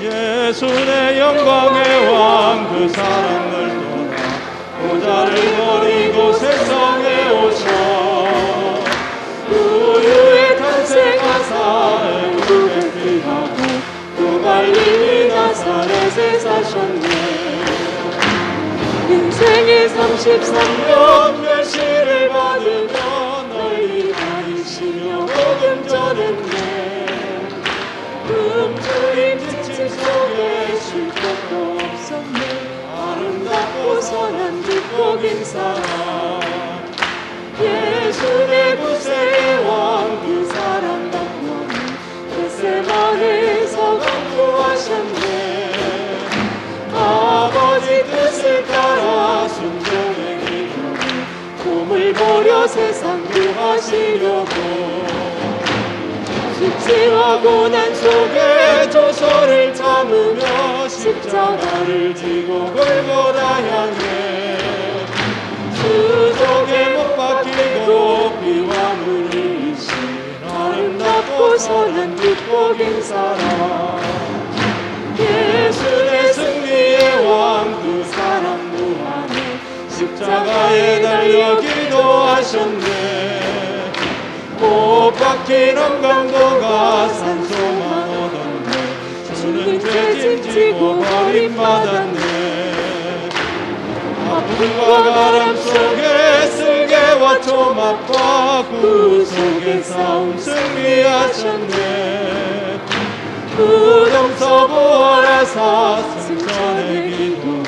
예수 내 영광의 왕 그 사랑을 떠나 보좌를 버리고 세상에 오셔 우유에 탄생하사 애굽에 피하고 또 갈릴리 나사렛에 사셨네 인생의 33년 멸시를 받으며 널리 다니시며 복음 전했네 굶주린 지침 속에 쉴 곳도 없었네 아름답고 선한 뒷복인 사랑 예수 내 구세의 왕 그 사랑 갖고는 겟세마네에서 강구하셨네 아버지 뜻을 따라 순종의 기도로 꿈을 버려 세상 구하시려고 수치와 고난 속에 조소를 참으며 십자가를 지고 골고다 향해 수족에 못 박히고 피와 물이 흘리신 아름답고 선한 뒷복인 사랑 예수 내 승리의 왕 그 사랑 무한에 십자가에 달려 기도하셨네 못 박힌 엄강도가 산소만 얻었네 주는 죄짐 지고 버림받았네 아픔과 바람 속에 쓸개와 조막과 구속의 싸움 승리하셨네 부동서 부활하사 승천의 기도에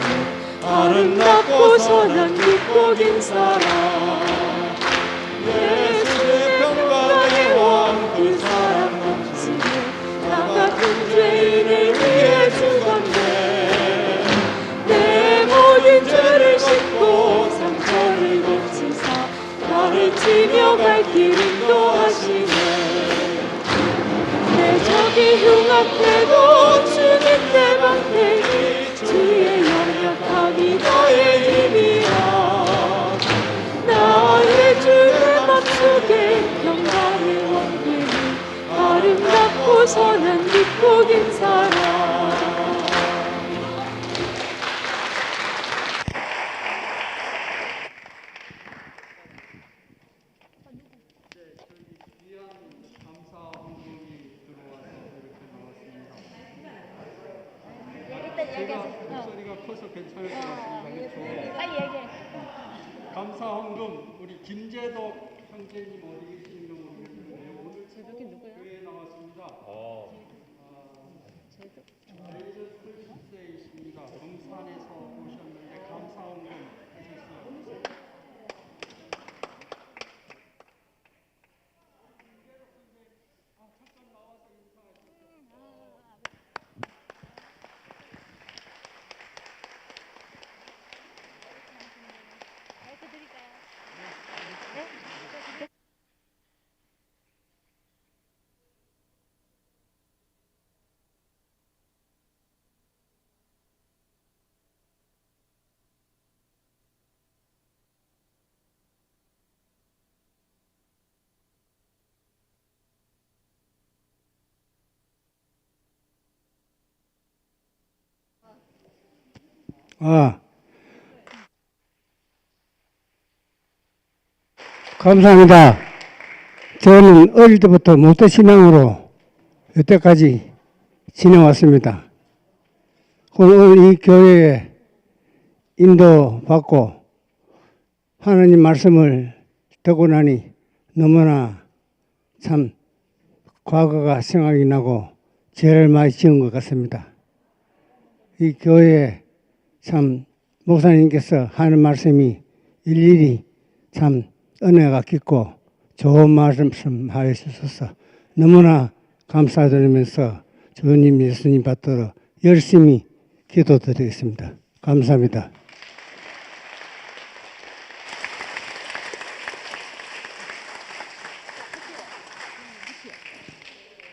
아름답고 선한 뒷복인 사랑 예수의 평강의 왕 그 사랑 넘치네 나 같은 죄인을 위해 죽었네 내 모든 죄를 씻고 상처를 고치사 나를 치며 갈 길 인도하시네 내 적이 흉악해도 주님 내 방패니 주의 연약함이 나의 힘이야 나의 주의 맘속에 평강의 원빈이 아름답고 선한 뒷복인 사랑 목소리가 커서 괜찮을 것 같습니다. 빨리 얘기해. 감사 헌금 우리 김재덕 형제님 어디 계시는지 모르겠는데 오늘 제덕이 누구야? 교회에 나왔습니다. 레이저 풀시세이십니다. 금산에서 오셨는데 감사 헌금 하셨어요. 감사합니다. 저는 어릴 때부터 모태신앙으로 여태까지 지내왔습니다. 오늘 이 교회에 인도받고 하나님 말씀을 듣고 나니 너무나 참 과거가 생각이 나고 죄를 많이 지은 것 같습니다. 이 교회에 참 목사님께서 하는 말씀이 일일이 참 은혜가 깊고 좋은 말씀 하셔서 너무나 감사드리면서 주님 예수님 받들어 열심히 기도드리겠습니다. 감사합니다.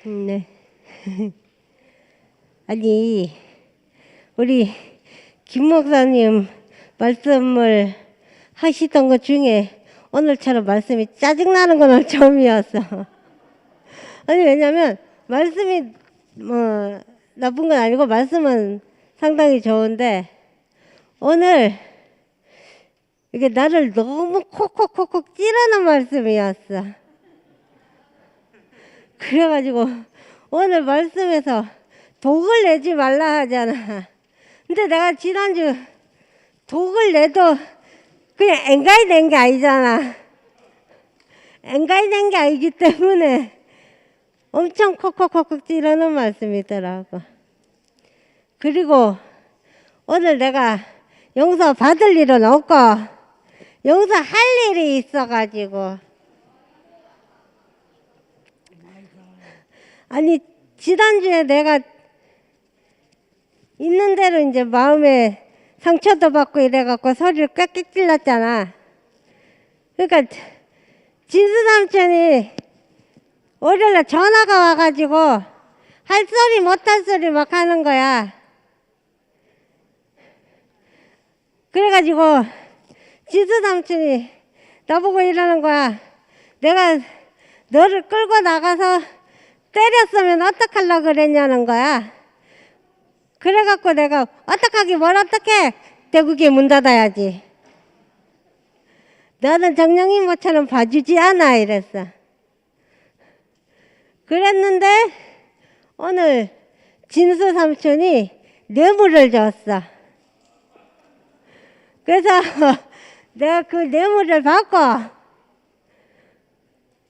네. 아니, 우리 김 목사님 말씀을 하시던 것 중에 오늘처럼 말씀이 짜증나는 건 처음이었어. 아니, 왜냐면 말씀이 나쁜 건 아니고 말씀은 상당히 좋은데 오늘 이게 나를 너무 콕콕콕콕 찌르는 말씀이었어. 그래가지고 오늘 말씀에서 독을 내지 말라 하잖아. 근데 내가 지난주 독을 내도 그냥 앵가이 낸 게 아니잖아. 앵가이 낸 게 아니기 때문에 엄청 콕콕콕콕 찌르는 말씀이더라고. 그리고 오늘 내가 용서 받을 일은 없고 용서할 일이 있어가지고 아니 지난주에 내가 있는 대로 이제 마음에 상처도 받고 이래갖고 소리를 꽥꽥 질렀잖아. 그러니까 진수 삼촌이 월요일날 전화가 와가지고 할 소리 못할 소리 막 하는 거야. 그래가지고 진수 삼촌이 나보고 이러는 거야. 내가 너를 끌고 나가서 때렸으면 어떡하려고 그랬냐는 거야. 그래갖고 내가 어떡하기 뭘 어떡해. 대국에 문 닫아야지. 나는 정령 이모처럼 봐주지 않아 이랬어. 그랬는데 오늘 진수 삼촌이 뇌물을 줬어. 그래서 내가 그 뇌물을 받고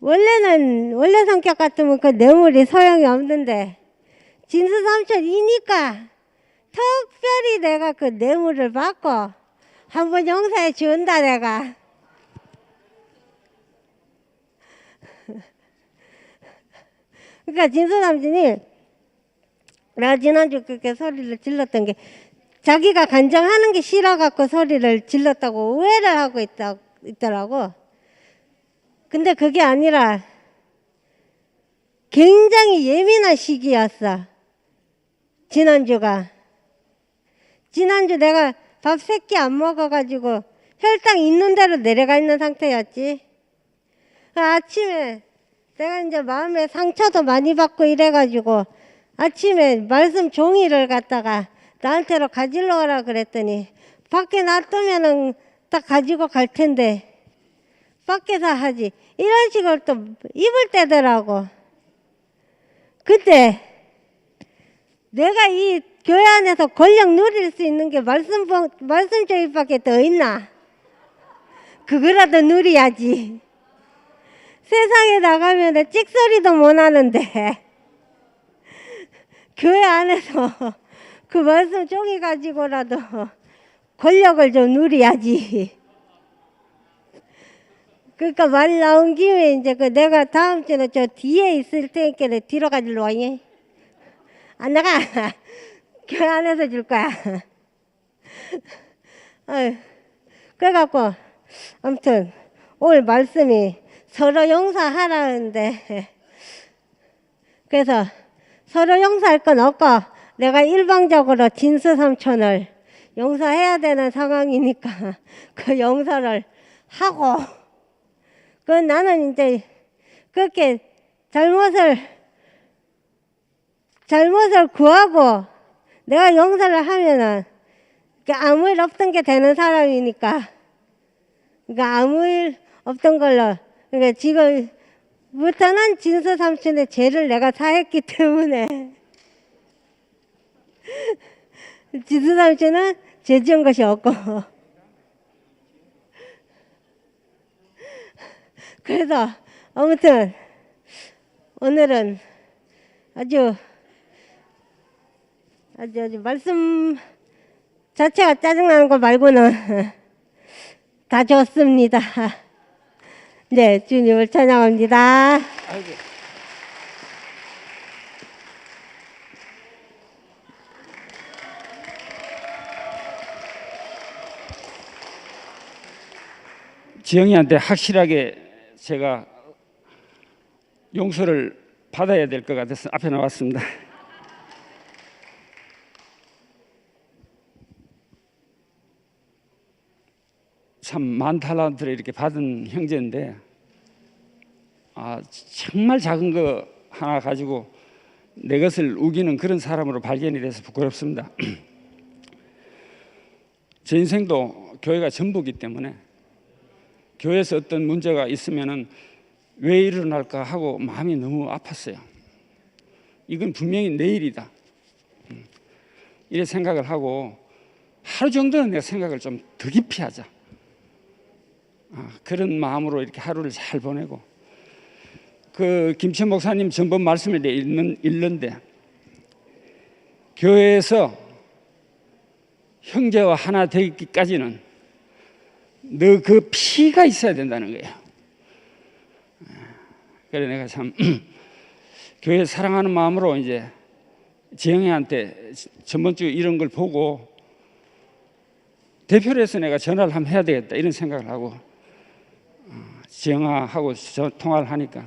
원래 성격 같으면 그 뇌물이 소용이 없는데 진수 삼촌이니까 특별히 내가 그 뇌물을 받고 한번 용서해 준다 내가. 그러니까 진수 삼촌이 내가 지난주 그렇게 소리를 질렀던 게 자기가 간정하는 게 싫어갖고 소리를 질렀다고 오해를 하고 있더라고. 근데 그게 아니라 굉장히 예민한 시기였어. 지난주가. 지난주 내가 밥 3끼 안 먹어가지고 혈당 있는 대로 내려가 있는 상태였지. 아침에 내가 이제 마음에 상처도 많이 받고 이래가지고 아침에 말씀 종이를 갖다가 나한테로 가지러 오라 그랬더니 밖에 놔두면은 딱 가지고 갈 텐데 밖에서 하지. 이런 식으로 또 입을 떼더라고. 그때 내가 이 교회 안에서 권력 누릴 수 있는 게 말씀 조입밖에 더 있나? 그거라도 누려야지. 세상에 나가면 찍소리도 못 하는데 교회 안에서 그 말씀 종이 가지고라도 권력을 좀 누려야지. 그러니까 말 나온 김에 이제 그 내가 다음 주는 저 뒤에 있을 테니까 뒤로 가지러 와니. 안 나가. 교회 안에서 줄 거야. 그래갖고 아무튼 오늘 말씀이 서로 용서하라는데 그래서 서로 용서할 건 없고 내가 일방적으로 진수 삼촌을 용서해야 되는 상황이니까 그 용서를 하고 그 나는 이제 그렇게 잘못을 구하고 내가 용서를 하면은 아무 일 없던 게 되는 사람이니까 그러니까 아무 일 없던 걸로 그러니까 지금부터는 진수 삼촌의 죄를 내가 사했기 때문에 진수 삼촌은 죄 지은 것이 없고 그래서 아무튼 오늘은 아주 말씀 자체가 짜증나는 거 말고는 다 좋습니다. 네, 주님을 찬양합니다. 아이고. 지영이한테 확실하게 제가 용서를 받아야 될 것 같아서 앞에 나왔습니다. 참 만탈란트를 이렇게 받은 형제인데 정말 작은 거 하나 가지고 내 것을 우기는 그런 사람으로 발견이 돼서 부끄럽습니다. 제 인생도 교회가 전부이기 때문에 교회에서 어떤 문제가 있으면은 왜 일어날까 하고 마음이 너무 아팠어요. 이건 분명히 내일이다. 이래 생각을 하고 하루 정도는 내가 생각을 좀 더 깊이 하자. 그런 마음으로 이렇게 하루를 잘 보내고, 그 김천 목사님 전번 말씀을 읽는데, 교회에서 형제와 하나 되기까지는 너 그 피가 있어야 된다는 거예요. 그래 내가 참 교회 사랑하는 마음으로 이제 지영이한테 전번 주 이런 걸 보고 대표로 해서 내가 전화를 한번 해야 되겠다 이런 생각을 하고 지영아하고 통화를 하니까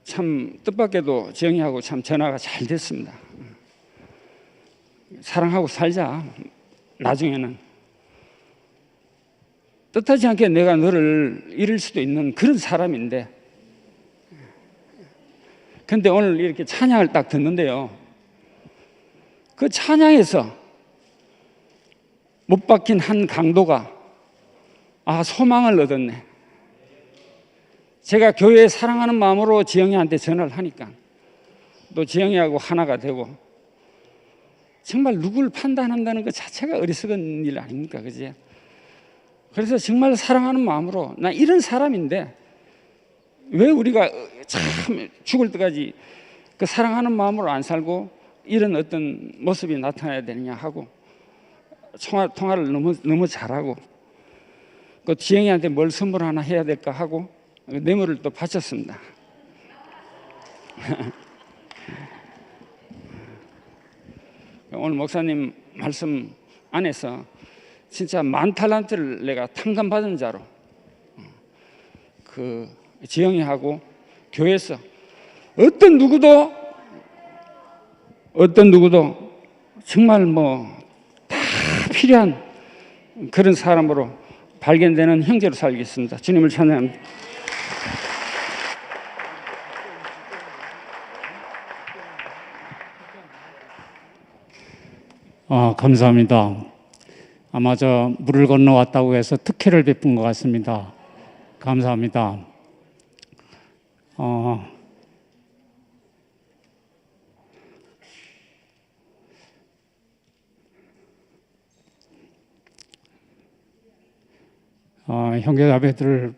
참 뜻밖에도 지영이하고 참 전화가 잘 됐습니다. 사랑하고 살자. 나중에는 뜻하지 않게 내가 너를 잃을 수도 있는 그런 사람인데, 근데 오늘 이렇게 찬양을 딱 듣는데요, 그 찬양에서 못 박힌 한 강도가 소망을 얻었네. 제가 교회에 사랑하는 마음으로 지영이한테 전화를 하니까 또 지영이하고 하나가 되고, 정말 누굴 판단한다는 것 자체가 어리석은 일 아닙니까? 그지? 그래서 정말 사랑하는 마음으로, 나 이런 사람인데 왜 우리가 참 죽을 때까지 그 사랑하는 마음으로 안 살고 이런 어떤 모습이 나타나야 되느냐 하고 통화를 너무 잘하고, 그 지영이한테 뭘 선물 하나 해야 될까 하고 뇌물을 또 바쳤습니다. 오늘 목사님 말씀 안에서 진짜 만 탈란트를 내가 탕감받은 자로 그 지영이하고 교회에서 어떤 누구도 정말 뭐 다 필요한 그런 사람으로 발견되는 형제로 살겠습니다. 주님을 찬양합니다. 감사합니다. 아마 저 물을 건너왔다고 해서 특혜를 베푼 것 같습니다. 감사합니다. 형제자매들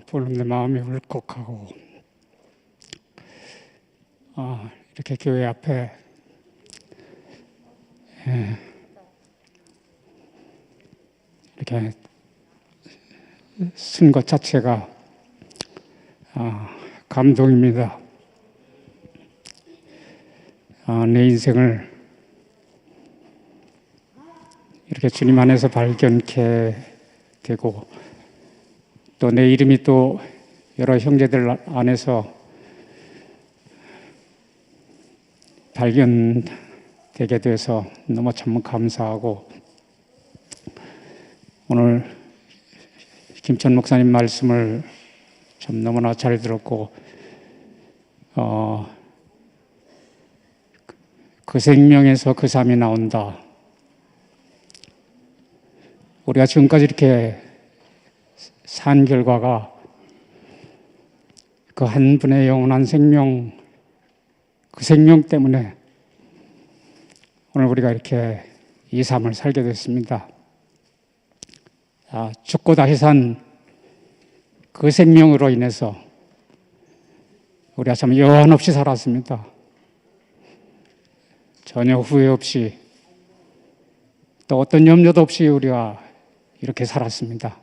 보는데 마음이 울컥하고, 이렇게 교회 앞에 이렇게 쓴 것 자체가 감동입니다. 내 인생을 이렇게 주님 안에서 발견케 되고, 또 내 이름이 또 여러 형제들 안에서 발견되게 돼서 너무 참 감사하고, 오늘 김천 목사님 말씀을 참 너무나 잘 들었고, 그 생명에서 그 삶이 나온다. 우리가 지금까지 이렇게 산 결과가 그 한 분의 영원한 생명, 그 생명 때문에 오늘 우리가 이렇게 이 삶을 살게 됐습니다. 죽고 다시 산 그 생명으로 인해서 우리가 참 여한 없이 살았습니다. 전혀 후회 없이, 또 어떤 염려도 없이 우리가 이렇게 살았습니다.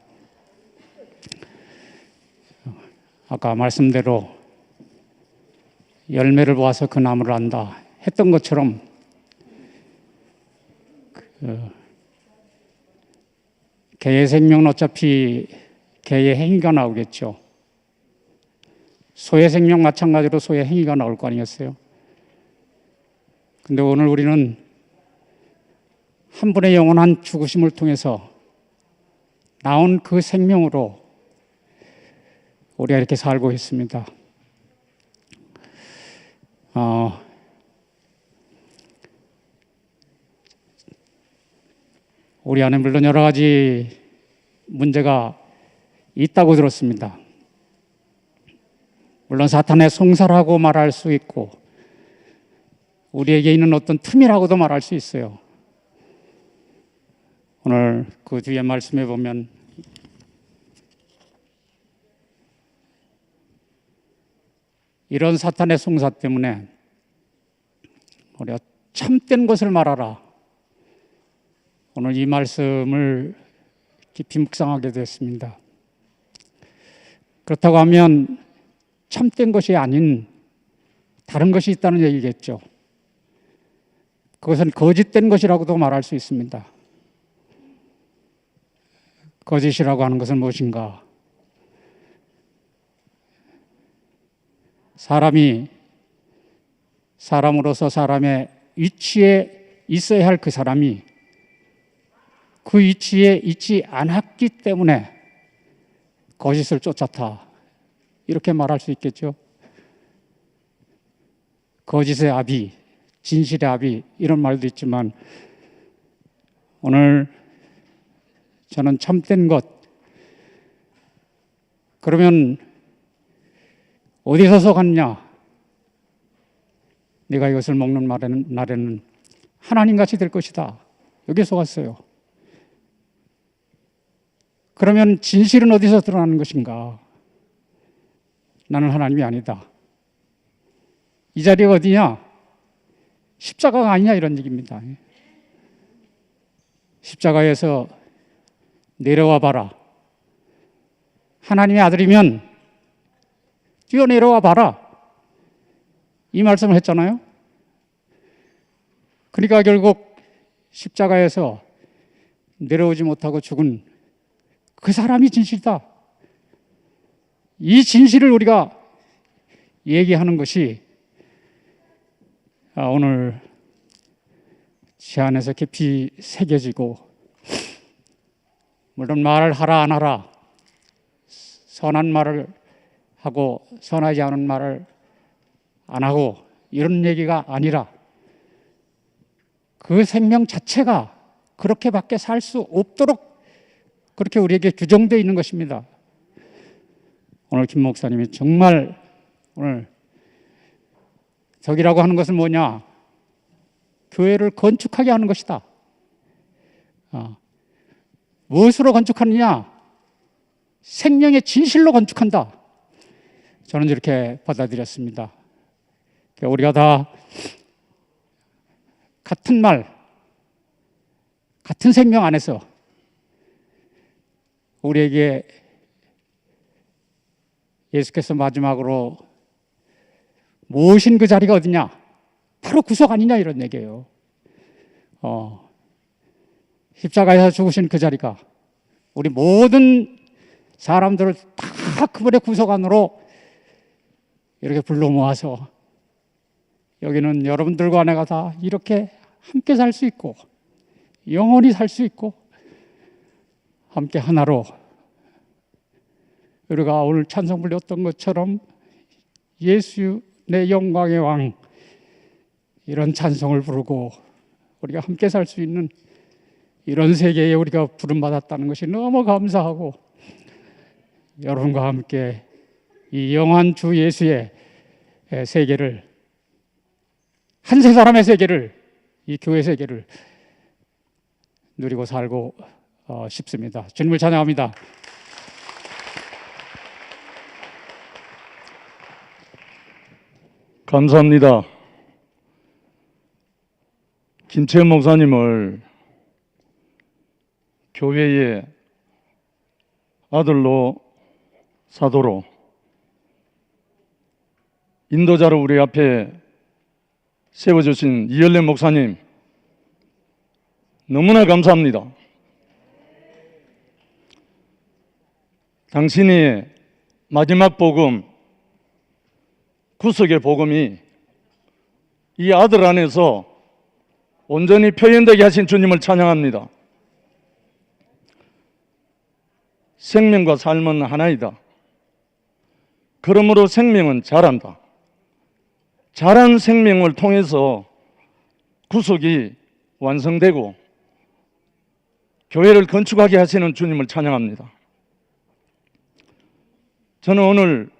아까 말씀대로 열매를 보아서 그 나무를 안다 했던 것처럼, 개의 생명은 어차피 개의 행위가 나오겠죠. 소의 생명 마찬가지로 소의 행위가 나올 거 아니겠어요? 근데 오늘 우리는 한 분의 영원한 죽으심을 통해서 나온 그 생명으로 우리가 이렇게 살고 있습니다. 우리 안에 물론 여러 가지 문제가 있다고 들었습니다. 물론 사탄의 송사라고 말할 수 있고 우리에게 있는 어떤 틈이라고도 말할 수 있어요. 오늘 그 뒤에 말씀해 보면 이런 사탄의 송사 때문에 우리가 참된 것을 말하라. 오늘 이 말씀을 깊이 묵상하게 됐습니다. 그렇다고 하면 참된 것이 아닌 다른 것이 있다는 얘기겠죠. 그것은 거짓된 것이라고도 말할 수 있습니다. 거짓이라고 하는 것은 무엇인가? 사람이 사람으로서 사람의 위치에 있어야 할 그 사람이 그 위치에 있지 않았기 때문에 거짓을 쫓았다. 이렇게 말할 수 있겠죠. 거짓의 아비, 진실의 아비 이런 말도 있지만 오늘 저는 참된 것 그러면 어디서 속았냐? 네가 이것을 먹는 날에는 하나님같이 될 것이다. 여기에 속았어요. 그러면 진실은 어디서 드러나는 것인가? 나는 하나님이 아니다. 이 자리가 어디냐? 십자가가 아니냐 이런 얘기입니다. 십자가에서 내려와 봐라. 하나님의 아들이면 뛰어내려와 봐라. 이 말씀을 했잖아요. 그러니까 결국 십자가에서 내려오지 못하고 죽은 그 사람이 진실이다. 이 진실을 우리가 얘기하는 것이 오늘 제 안에서 깊이 새겨지고 물론 말을 하라 안 하라 선한 말을 하고 선하지 않은 말을 안 하고 이런 얘기가 아니라 그 생명 자체가 그렇게밖에 살 수 없도록 그렇게 우리에게 규정되어 있는 것입니다. 오늘 김 목사님이 정말 오늘 덕이라고 하는 것은 뭐냐? 교회를 건축하게 하는 것이다. 무엇으로 건축하느냐? 생명의 진실로 건축한다. 저는 이렇게 받아들였습니다. 우리가 다 같은 말, 같은 생명 안에서 우리에게 예수께서 마지막으로 모으신 그 자리가 어디냐? 바로 구속 아니냐 이런 얘기예요. 십자가에서 죽으신 그 자리가 우리 모든 사람들을 다 그분의 구속 안으로 이렇게 불러 모아서 여기는 여러분들과 내가 다 이렇게 함께 살 수 있고 영원히 살 수 있고 함께 하나로 우리가 오늘 찬송 불렸던 것처럼 예수 내 영광의 왕 이런 찬송을 부르고 우리가 함께 살 수 있는 이런 세계에 우리가 부름받았다는 것이 너무 감사하고 여러분과 함께 이 영원한 주 예수의 세계를 한 세 사람의 세계를 이 교회 세계를 누리고 살고 싶습니다. 주님을 찬양합니다. 감사합니다. 김채연 목사님을 교회의 아들로 사도로 인도자로 우리 앞에 세워주신 이열래 목사님 너무나 감사합니다. 당신이 마지막 복음, 구속의 복음이 이 아들 안에서 온전히 표현되게 하신 주님을 찬양합니다. 생명과 삶은 하나이다. 그러므로 생명은 자란다. 자란 생명을 통해서 구속이 완성되고 교회를 건축하게 하시는 주님을 찬양합니다. 저는 오늘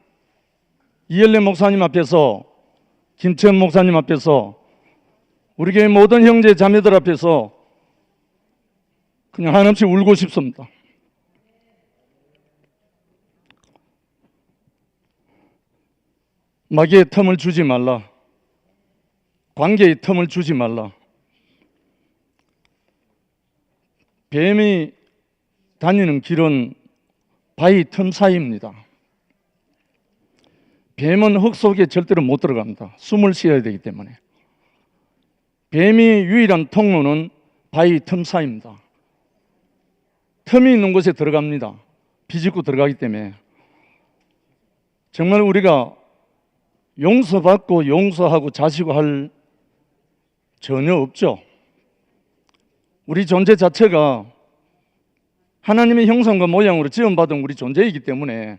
이엘레 목사님 앞에서, 김천 목사님 앞에서, 우리 교회 모든 형제 자매들 앞에서 그냥 한없이 울고 싶습니다. 마귀의 틈을 주지 말라. 관계의 틈을 주지 말라. 뱀이 다니는 길은 바위 틈 사이입니다. 뱀은 흙 속에 절대로 못 들어갑니다. 숨을 쉬어야 되기 때문에. 뱀이 유일한 통로는 바위 틈 사이입니다. 틈이 있는 곳에 들어갑니다. 비집고 들어가기 때문에. 정말 우리가 용서받고 용서하고 자시고 할 전혀 없죠. 우리 존재 자체가 하나님의 형상과 모양으로 지음받은 우리 존재이기 때문에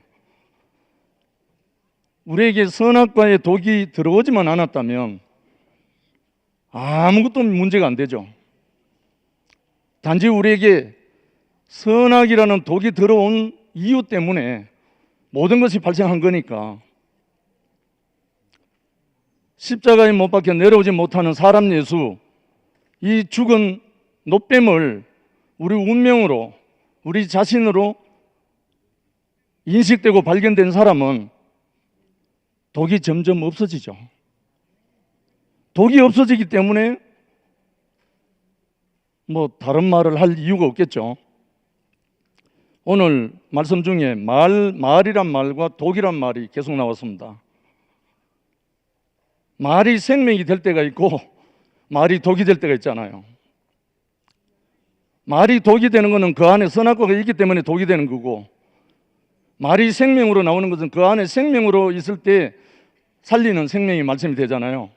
우리에게 선악과의 독이 들어오지만 않았다면 아무것도 문제가 안 되죠. 단지 우리에게 선악이라는 독이 들어온 이유 때문에 모든 것이 발생한 거니까. 십자가에 못 박혀 내려오지 못하는 사람 예수, 이 죽은 노뱀을 우리 운명으로, 우리 자신으로 인식되고 발견된 사람은 독이 점점 없어지죠. 독이 없어지기 때문에 뭐 다른 말을 할 이유가 없겠죠. 오늘 말씀 중에 말이란 말과 독이란 말이 계속 나왔습니다. 말이 생명이 될 때가 있고 말이 독이 될 때가 있잖아요. 말이 독이 되는 것은 그 안에 선악과가 있기 때문에 독이 되는 거고, 말이 생명으로 나오는 것은 그 안에 생명으로 있을 때 살리는 생명이 말씀이 되잖아요.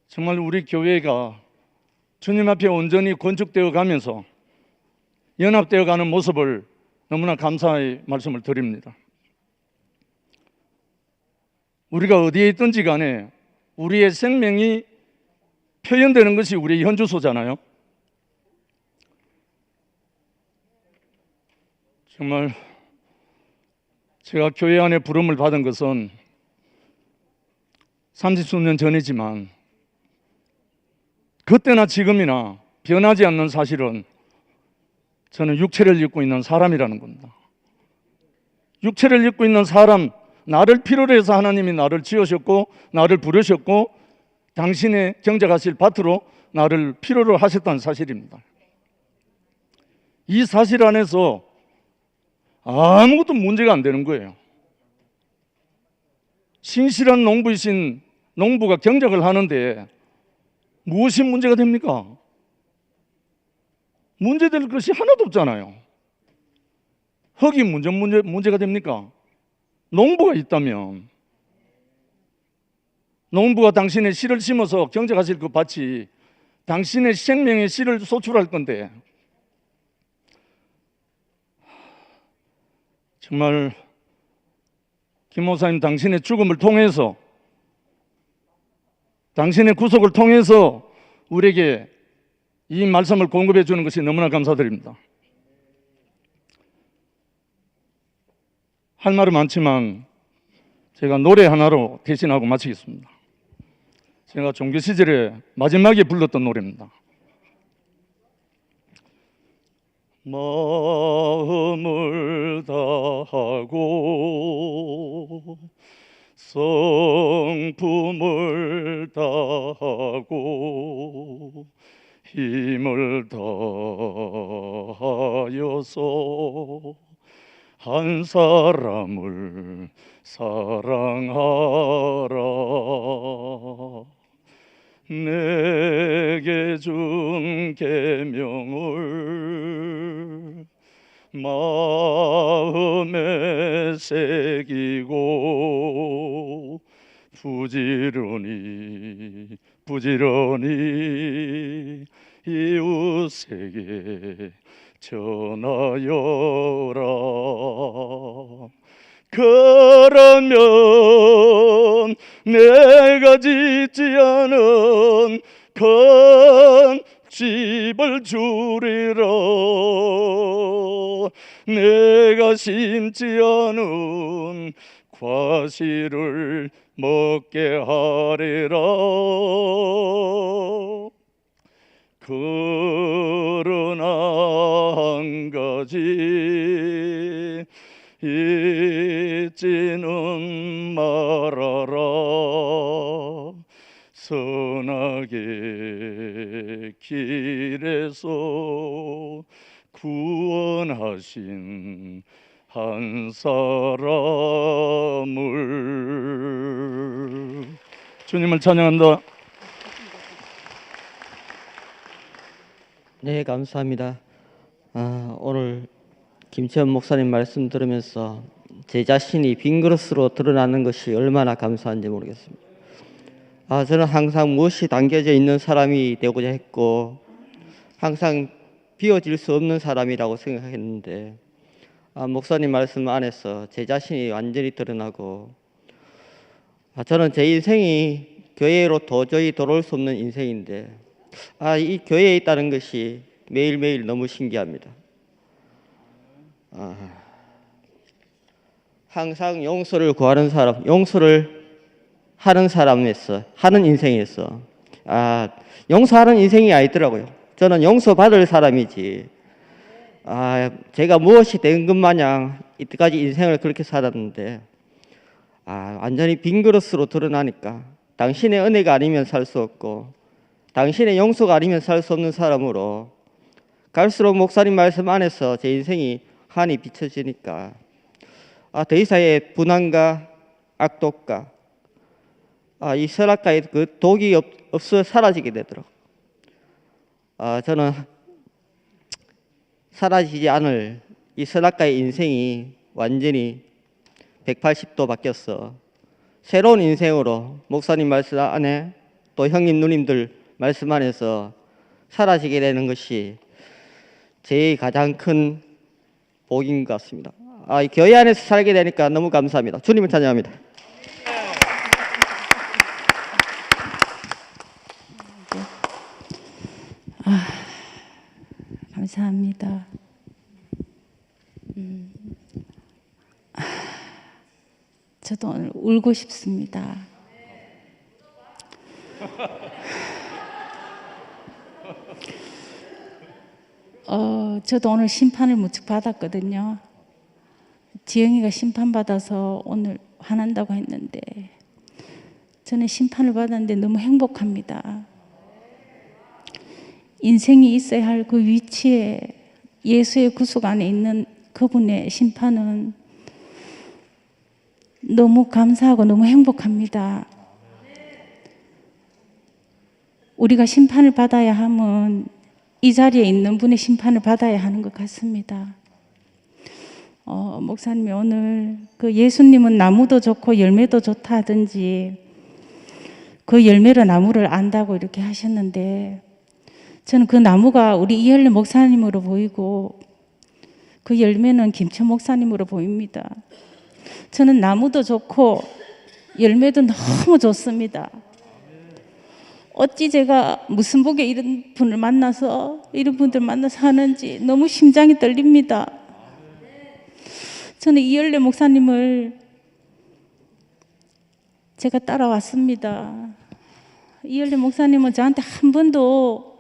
정말 우리 교회가 주님 앞에 온전히 건축되어 가면서 연합되어 가는 모습을 너무나 감사의 말씀을 드립니다. 우리가 어디에 있든지 간에 우리의 생명이 표현되는 것이 우리의 현주소잖아요. 정말 제가 교회 안에 부름을 받은 것은 30수년 전이지만 그때나 지금이나 변하지 않는 사실은 저는 육체를 입고 있는 사람이라는 겁니다. 육체를 입고 있는 사람, 나를 필요로 해서 하나님이 나를 지으셨고 나를 부르셨고 당신의 경작하실 밭으로 나를 필요로 하셨다는 사실입니다. 이 사실 안에서 아무것도 문제가 안 되는 거예요. 신실한 농부이신 농부가 경작을 하는데 무엇이 문제가 됩니까? 문제될 것이 하나도 없잖아요. 흙이 문제가 됩니까? 농부가 있다면, 농부가 당신의 씨를 심어서 경작하실 그 밭이 당신의 생명의 씨를 소출할 건데, 정말 김 목사님, 당신의 죽음을 통해서, 당신의 구속을 통해서 우리에게 이 말씀을 공급해 주는 것이 너무나 감사드립니다. 할 말은 많지만 제가 노래 하나로 대신하고 마치겠습니다. 제가 종교 시절에 마지막에 불렀던 노래입니다. 마음을 다하고 성품을 다하고 힘을 다하여서 한 사람을 사랑하라. 내게 준 계명을 마음에 새기고 부지런히 이웃에게 전하여라. 그러면 내가 짓지 않은 큰 집을 주리라. 내가 심지 않은 과실을 먹게 하리라. 그러나 한 가지 잊지는 말아라. 선악의 길에서 구원하신 한 사람을. 주님을 찬양한다. 네, 감사합니다. 오늘 김채원 목사님 말씀 들으면서 제 자신이 빈 그릇으로 드러나는 것이 얼마나 감사한지 모르겠습니다. 저는 항상 무엇이 담겨져 있는 사람이 되고자 했고 항상 비워질 수 없는 사람이라고 생각했는데 목사님 말씀 안에서 제 자신이 완전히 드러나고 저는 제 인생이 교회로 도저히 돌아올 수 없는 인생인데 이 교회에 있다는 것이 매일매일 너무 신기합니다. 항상 용서를 구하는 사람, 용서를 하는 사람에서, 하는 인생에서 용서하는 인생이 아니더라고요. 저는 용서받을 사람이지 제가 무엇이 된 것 마냥 이때까지 인생을 그렇게 살았는데 완전히 빈 그릇으로 드러나니까 당신의 은혜가 아니면 살 수 없고 당신의 용서가 아니면 살 수 없는 사람으로 갈수록 목사님 말씀 안에서 제 인생이 환히 비춰지니까 더 이상의 분한과 악독과 이 선악과의 그 독이 없어 사라지게 되더라고요. 저는 사라지지 않을 이 선악과의 인생이 완전히 180도 바뀌었어. 새로운 인생으로 목사님 말씀 안에 또 형님 누님들 말씀 안에서 사라지게 되는 것이 제 가장 큰 복인 것 같습니다. 이 교회 안에서 살게 되니까 너무 감사합니다. 주님을 찬양합니다. 감사합니다. 저도 오늘 울고 싶습니다. 저도 오늘 심판을 무척 받았거든요. 지영이가 심판받아서 오늘 화난다고 했는데 저는 심판을 받았는데 너무 행복합니다. 인생이 있어야 할 그 위치에 예수의 구속 안에 있는 그분의 심판은 너무 감사하고 너무 행복합니다. 우리가 심판을 받아야 하면 이 자리에 있는 분의 심판을 받아야 하는 것 같습니다. 목사님이 오늘 그 예수님은 나무도 좋고 열매도 좋다 하든지 그 열매로 나무를 안다고 이렇게 하셨는데 저는 그 나무가 우리 이현래 목사님으로 보이고 그 열매는 김천 목사님으로 보입니다. 저는 나무도 좋고 열매도 너무 좋습니다. 어찌 제가 무슨 복에 이런 분을 만나서 이런 분들 만나서 하는지 너무 심장이 떨립니다. 저는 이현래 목사님을 제가 따라왔습니다. 이현래 목사님은 저한테 한 번도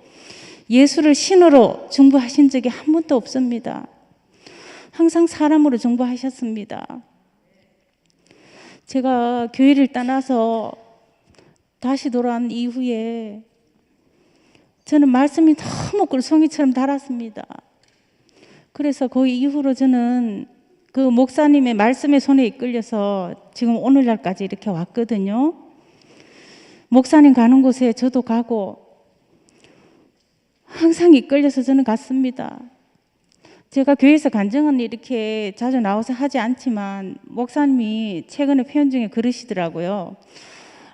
예수를 신으로 중보하신 적이 한 번도 없습니다. 항상 사람으로 중보하셨습니다. 제가 교회를 떠나서 다시 돌아온 이후에 저는 말씀이 너무 꿀송이처럼 달았습니다. 그래서 그 이후로 저는 그 목사님의 말씀의 손에 이끌려서 지금 오늘날까지 이렇게 왔거든요. 목사님 가는 곳에 저도 가고 항상 이끌려서 저는 갔습니다. 제가 교회에서 간증은 이렇게 자주 나와서 하지 않지만 목사님이 최근에 표현 중에 그러시더라고요.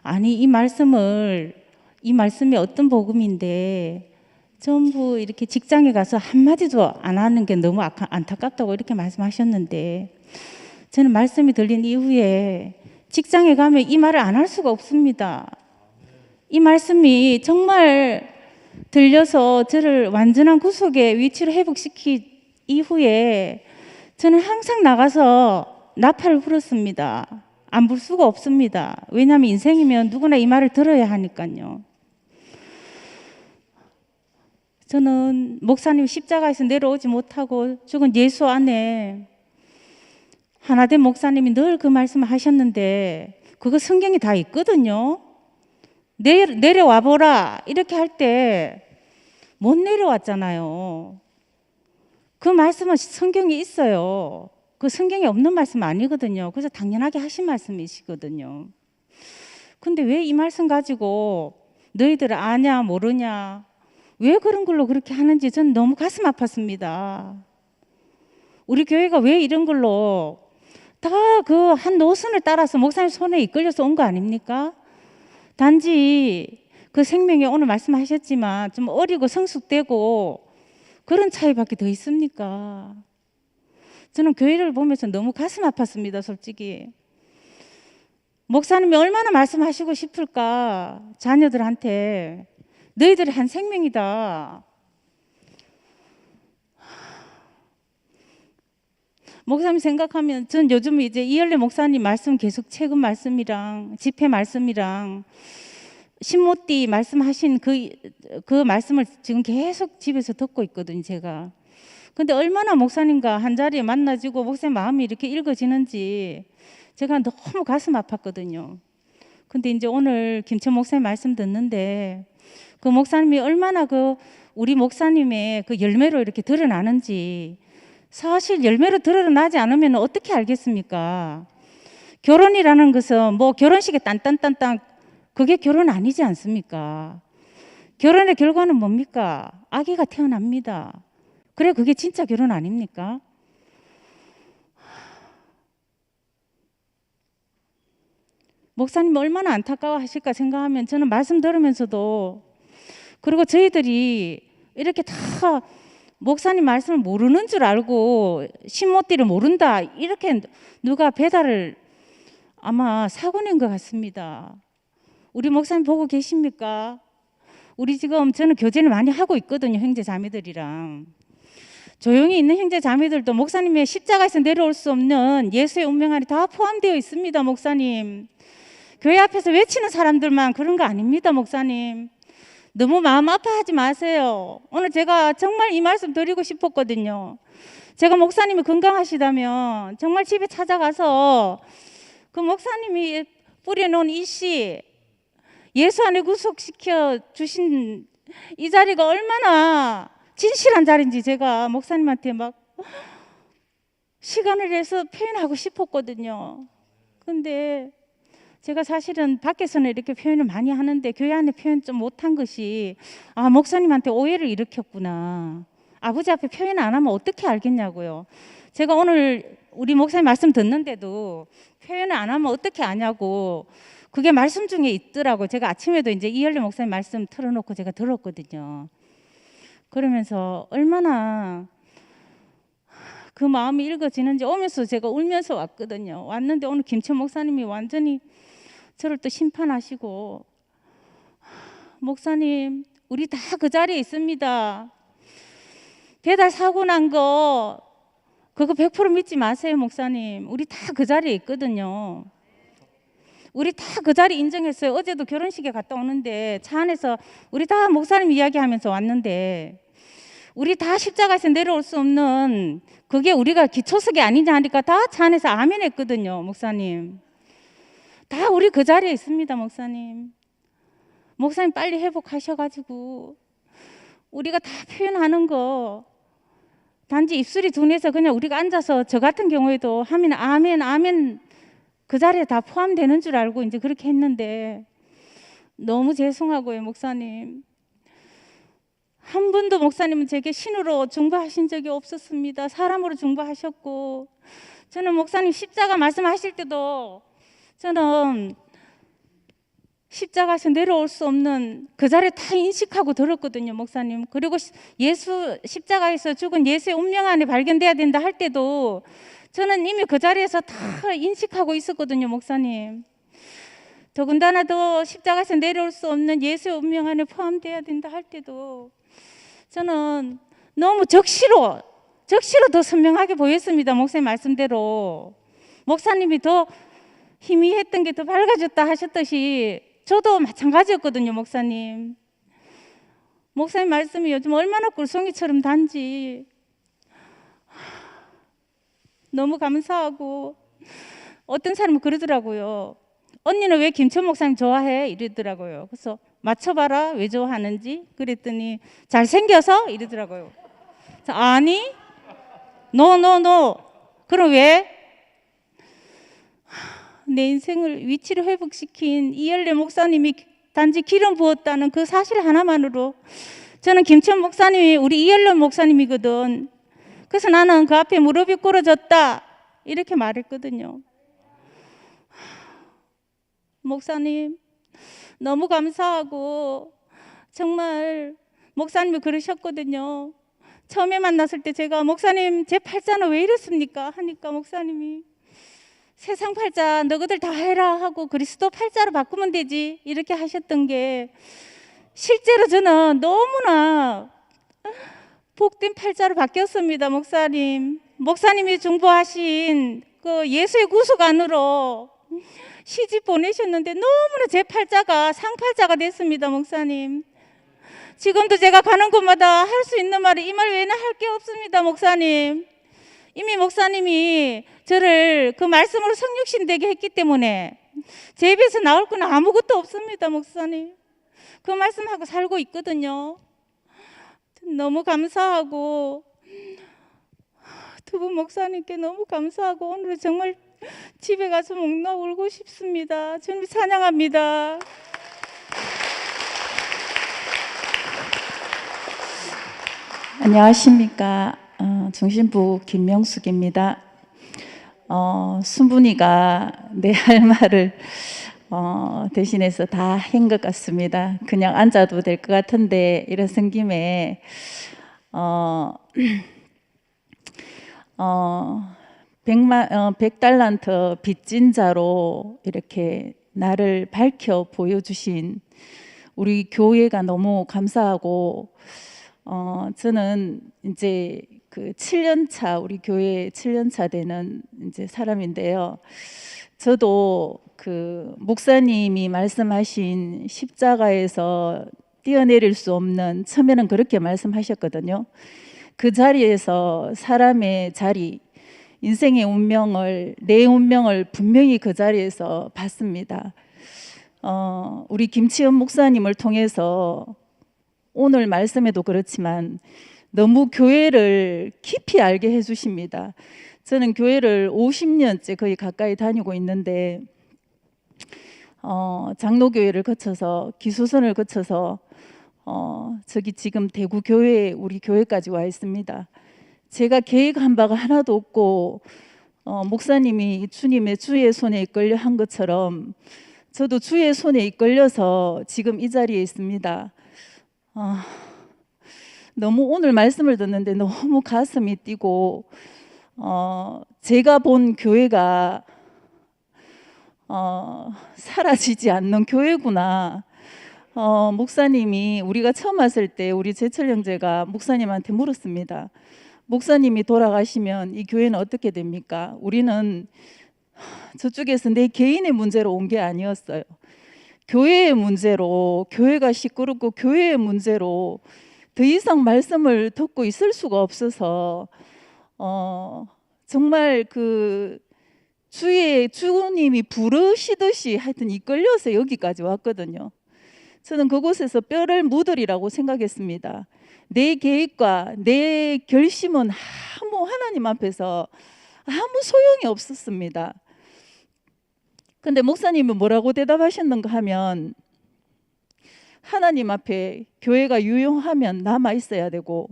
아니 이 말씀이 어떤 복음인데 전부 이렇게 직장에 가서 한마디도 안 하는 게 너무 안타깝다고 이렇게 말씀하셨는데 저는 말씀이 들린 이후에 직장에 가면 이 말을 안 할 수가 없습니다. 이 말씀이 정말 들려서 저를 완전한 구속의 위치로 회복시킨 이후에 저는 항상 나가서 나팔을 불었습니다. 안 불 수가 없습니다. 왜냐하면 인생이면 누구나 이 말을 들어야 하니까요. 저는 목사님 십자가에서 내려오지 못하고 죽은 예수 안에 하나된 목사님이 늘 그 말씀을 하셨는데 그거 성경에 다 있거든요. 내려와 보라 이렇게 할 때 못 내려왔잖아요. 그 말씀은 성경에 있어요. 그 성경에 없는 말씀 아니거든요. 그래서 당연하게 하신 말씀이시거든요. 근데 왜 이 말씀 가지고 너희들 아냐 모르냐 왜 그런 걸로 그렇게 하는지 저는 너무 가슴 아팠습니다. 우리 교회가 왜 이런 걸로 다 그 한 노선을 따라서 목사님 손에 이끌려서 온 거 아닙니까? 단지 그 생명이 오늘 말씀하셨지만 좀 어리고 성숙되고 그런 차이밖에 더 있습니까? 저는 교회를 보면서 너무 가슴 아팠습니다, 솔직히. 목사님이 얼마나 말씀하시고 싶을까, 자녀들한테. 너희들이 한 생명이다. 목사님 생각하면 전 요즘 이제 이열래 목사님 말씀 계속 최근 말씀이랑 집회 말씀이랑 신모띠 말씀하신 그 말씀을 지금 계속 집에서 듣고 있거든요, 제가. 근데 얼마나 목사님과 한 자리에 만나지고 목사님 마음이 이렇게 읽어지는지 제가 너무 가슴 아팠거든요. 근데 이제 오늘 김천 목사님 말씀 듣는데 그 목사님이 얼마나 그 우리 목사님의 그 열매로 이렇게 드러나는지 사실 열매로 드러나지 않으면 어떻게 알겠습니까? 결혼이라는 것은 뭐 결혼식에 딴딴딴딴 그게 결혼 아니지 않습니까? 결혼의 결과는 뭡니까? 아기가 태어납니다. 그래 그게 진짜 결혼 아닙니까? 목사님 얼마나 안타까워하실까 생각하면 저는 말씀 들으면서도 그리고 저희들이 이렇게 다 목사님 말씀을 모르는 줄 알고 신모띠를 모른다 이렇게 누가 배달을 아마 사고 낸 것 같습니다. 우리 목사님 보고 계십니까? 우리 지금 저는 교제를 많이 하고 있거든요, 형제 자매들이랑. 조용히 있는 형제 자매들도 목사님의 십자가에서 내려올 수 없는 예수의 운명 안에 다 포함되어 있습니다, 목사님. 교회 앞에서 외치는 사람들만 그런 거 아닙니다, 목사님. 너무 마음 아파하지 마세요. 오늘 제가 정말 이 말씀 드리고 싶었거든요. 제가 목사님이 건강하시다면 정말 집에 찾아가서 그 목사님이 뿌려놓은 이 씨 예수 안에 구속시켜 주신 이 자리가 얼마나 진실한 자리인지 제가 목사님한테 막 시간을 내서 표현하고 싶었거든요. 근데 제가 사실은 밖에서는 이렇게 표현을 많이 하는데 교회 안에 표현 좀 못한 것이 아 목사님한테 오해를 일으켰구나. 아버지 앞에 표현 안 하면 어떻게 알겠냐고요. 제가 오늘 우리 목사님 말씀 듣는데도 표현을 안 하면 어떻게 아냐고 그게 말씀 중에 있더라고요. 제가 아침에도 이제 이열래 목사님 말씀 틀어놓고 제가 들었거든요. 그러면서 얼마나 그 마음이 읽어지는지 오면서 제가 울면서 왔거든요. 왔는데 오늘 김천 목사님이 완전히 저를 또 심판하시고 목사님 우리 다 그 자리에 있습니다. 배달 사고 난 거 그거 100% 믿지 마세요, 목사님. 우리 다 그 자리에 있거든요. 우리 다 그 자리 인정했어요. 어제도 결혼식에 갔다 오는데 차 안에서 우리 다 목사님 이야기하면서 왔는데 우리 다 십자가에서 내려올 수 없는 그게 우리가 기초석이 아니냐 하니까 다 차 안에서 아멘 했거든요, 목사님. 다 우리 그 자리에 있습니다, 목사님. 목사님 빨리 회복하셔가지고 우리가 다 표현하는 거 단지 입술이 둔해서 그냥 우리가 앉아서 저 같은 경우에도 하면 아멘 아멘 그 자리에 다 포함되는 줄 알고 이제 그렇게 했는데 너무 죄송하고요, 목사님. 한 번도 목사님은 제게 신으로 중보하신 적이 없었습니다. 사람으로 중보하셨고 저는 목사님 십자가 말씀하실 때도 저는 십자가에서 내려올 수 없는 그 자리에 다 인식하고 들었거든요, 목사님. 그리고 예수 십자가에서 죽은 예수의 운명 안에 발견돼야 된다 할 때도 저는 이미 그 자리에서 다 인식하고 있었거든요, 목사님. 더군다나 더 십자가에서 내려올 수 없는 예수의 운명 안에 포함되어야 된다 할 때도 저는 너무 적시로 더 선명하게 보였습니다. 목사님 말씀대로. 목사님이 더 희미했던 게 더 밝아졌다 하셨듯이 저도 마찬가지였거든요, 목사님. 목사님 말씀이 요즘 얼마나 꿀송이처럼 단지 너무 감사하고, 어떤 사람은 그러더라고요. 언니는 왜 김천 목사님 좋아해? 이러더라고요. 그래서 맞춰봐라, 왜 좋아하는지. 그랬더니 잘생겨서? 이러더라고요. 아니, 노. 그럼 왜? 내 인생을 위치를 회복시킨 이열래 목사님이 단지 기름 부었다는 그 사실 하나만으로 저는 김천 목사님이 우리 이열래 목사님이거든. 그래서 나는 그 앞에 무릎이 꿇어졌다 이렇게 말했거든요. 목사님 너무 감사하고, 정말 목사님이 그러셨거든요. 처음에 만났을 때 제가 목사님 제 팔자는 왜 이렇습니까 하니까 목사님이 세상 팔자 너희들 다 해라 하고 그리스도 팔자로 바꾸면 되지 이렇게 하셨던 게 실제로 저는 너무나 복된 팔자로 바뀌었습니다. 목사님이 중보하신 그 예수의 구속 안으로 시집 보내셨는데 너무나 제 팔자가 상팔자가 됐습니다. 목사님, 지금도 제가 가는 곳마다 할 수 있는 말이 이 말 외에는 할 게 없습니다. 목사님, 이미 목사님이 저를 그 말씀으로 성육신되게 했기 때문에 제 입에서 나올 건 아무것도 없습니다. 목사님, 그 말씀하고 살고 있거든요. 너무 감사하고, 두 분 목사님께 너무 감사하고, 오늘 정말 집에 가서 목 놓아 울고 싶습니다. 주님 찬양합니다. 안녕하십니까. 중심부 김명숙입니다. 순분이가 내 할 말을 대신해서 다 한 것 같습니다. 그냥 앉아도 될 것 같은데 이런 생김에 100달란트 빚진 자로 이렇게 나를 밝혀 보여주신 우리 교회가 너무 감사하고, 저는 이제 그 7년차, 우리 교회 7년차 되는 이제 사람인데요. 저도 그 목사님이 말씀하신 십자가에서 뛰어내릴 수 없는, 처음에는 그렇게 말씀하셨거든요. 그 자리에서 사람의 자리, 인생의 운명을, 내 운명을 분명히 그 자리에서 봤습니다. 우리 김치현 목사님을 통해서 오늘 말씀에도 그렇지만 너무 교회를 깊이 알게 해주십니다. 저는 교회를 50년째 거의 가까이 다니고 있는데 장로교회를 거쳐서 기수선을 거쳐서 저기 지금 대구 교회, 우리 교회까지 와 있습니다. 제가 계획한 바가 하나도 없고 목사님이 주님의 주의 손에 이끌려 한 것처럼 저도 주의 손에 이끌려서 지금 이 자리에 있습니다. 너무 오늘 말씀을 듣는데 너무 가슴이 뛰고, 제가 본 교회가 사라지지 않는 교회구나. 목사님이, 우리가 처음 왔을 때 우리 제철 형제가 목사님한테 물었습니다. 목사님이 돌아가시면 이 교회는 어떻게 됩니까? 우리는 저쪽에서 내 개인의 문제로 온 게 아니었어요. 교회의 문제로, 교회가 시끄럽고 교회의 문제로 더 이상 말씀을 듣고 있을 수가 없어서 정말 그 주님이 부르시듯이 하여튼 이끌려서 여기까지 왔거든요. 저는 그곳에서 뼈를 묻으리라고 생각했습니다. 내 계획과 내 결심은 아무 하나님 앞에서 아무 소용이 없었습니다. 근데 목사님은 뭐라고 대답하셨는가 하면, 하나님 앞에 교회가 유용하면 남아 있어야 되고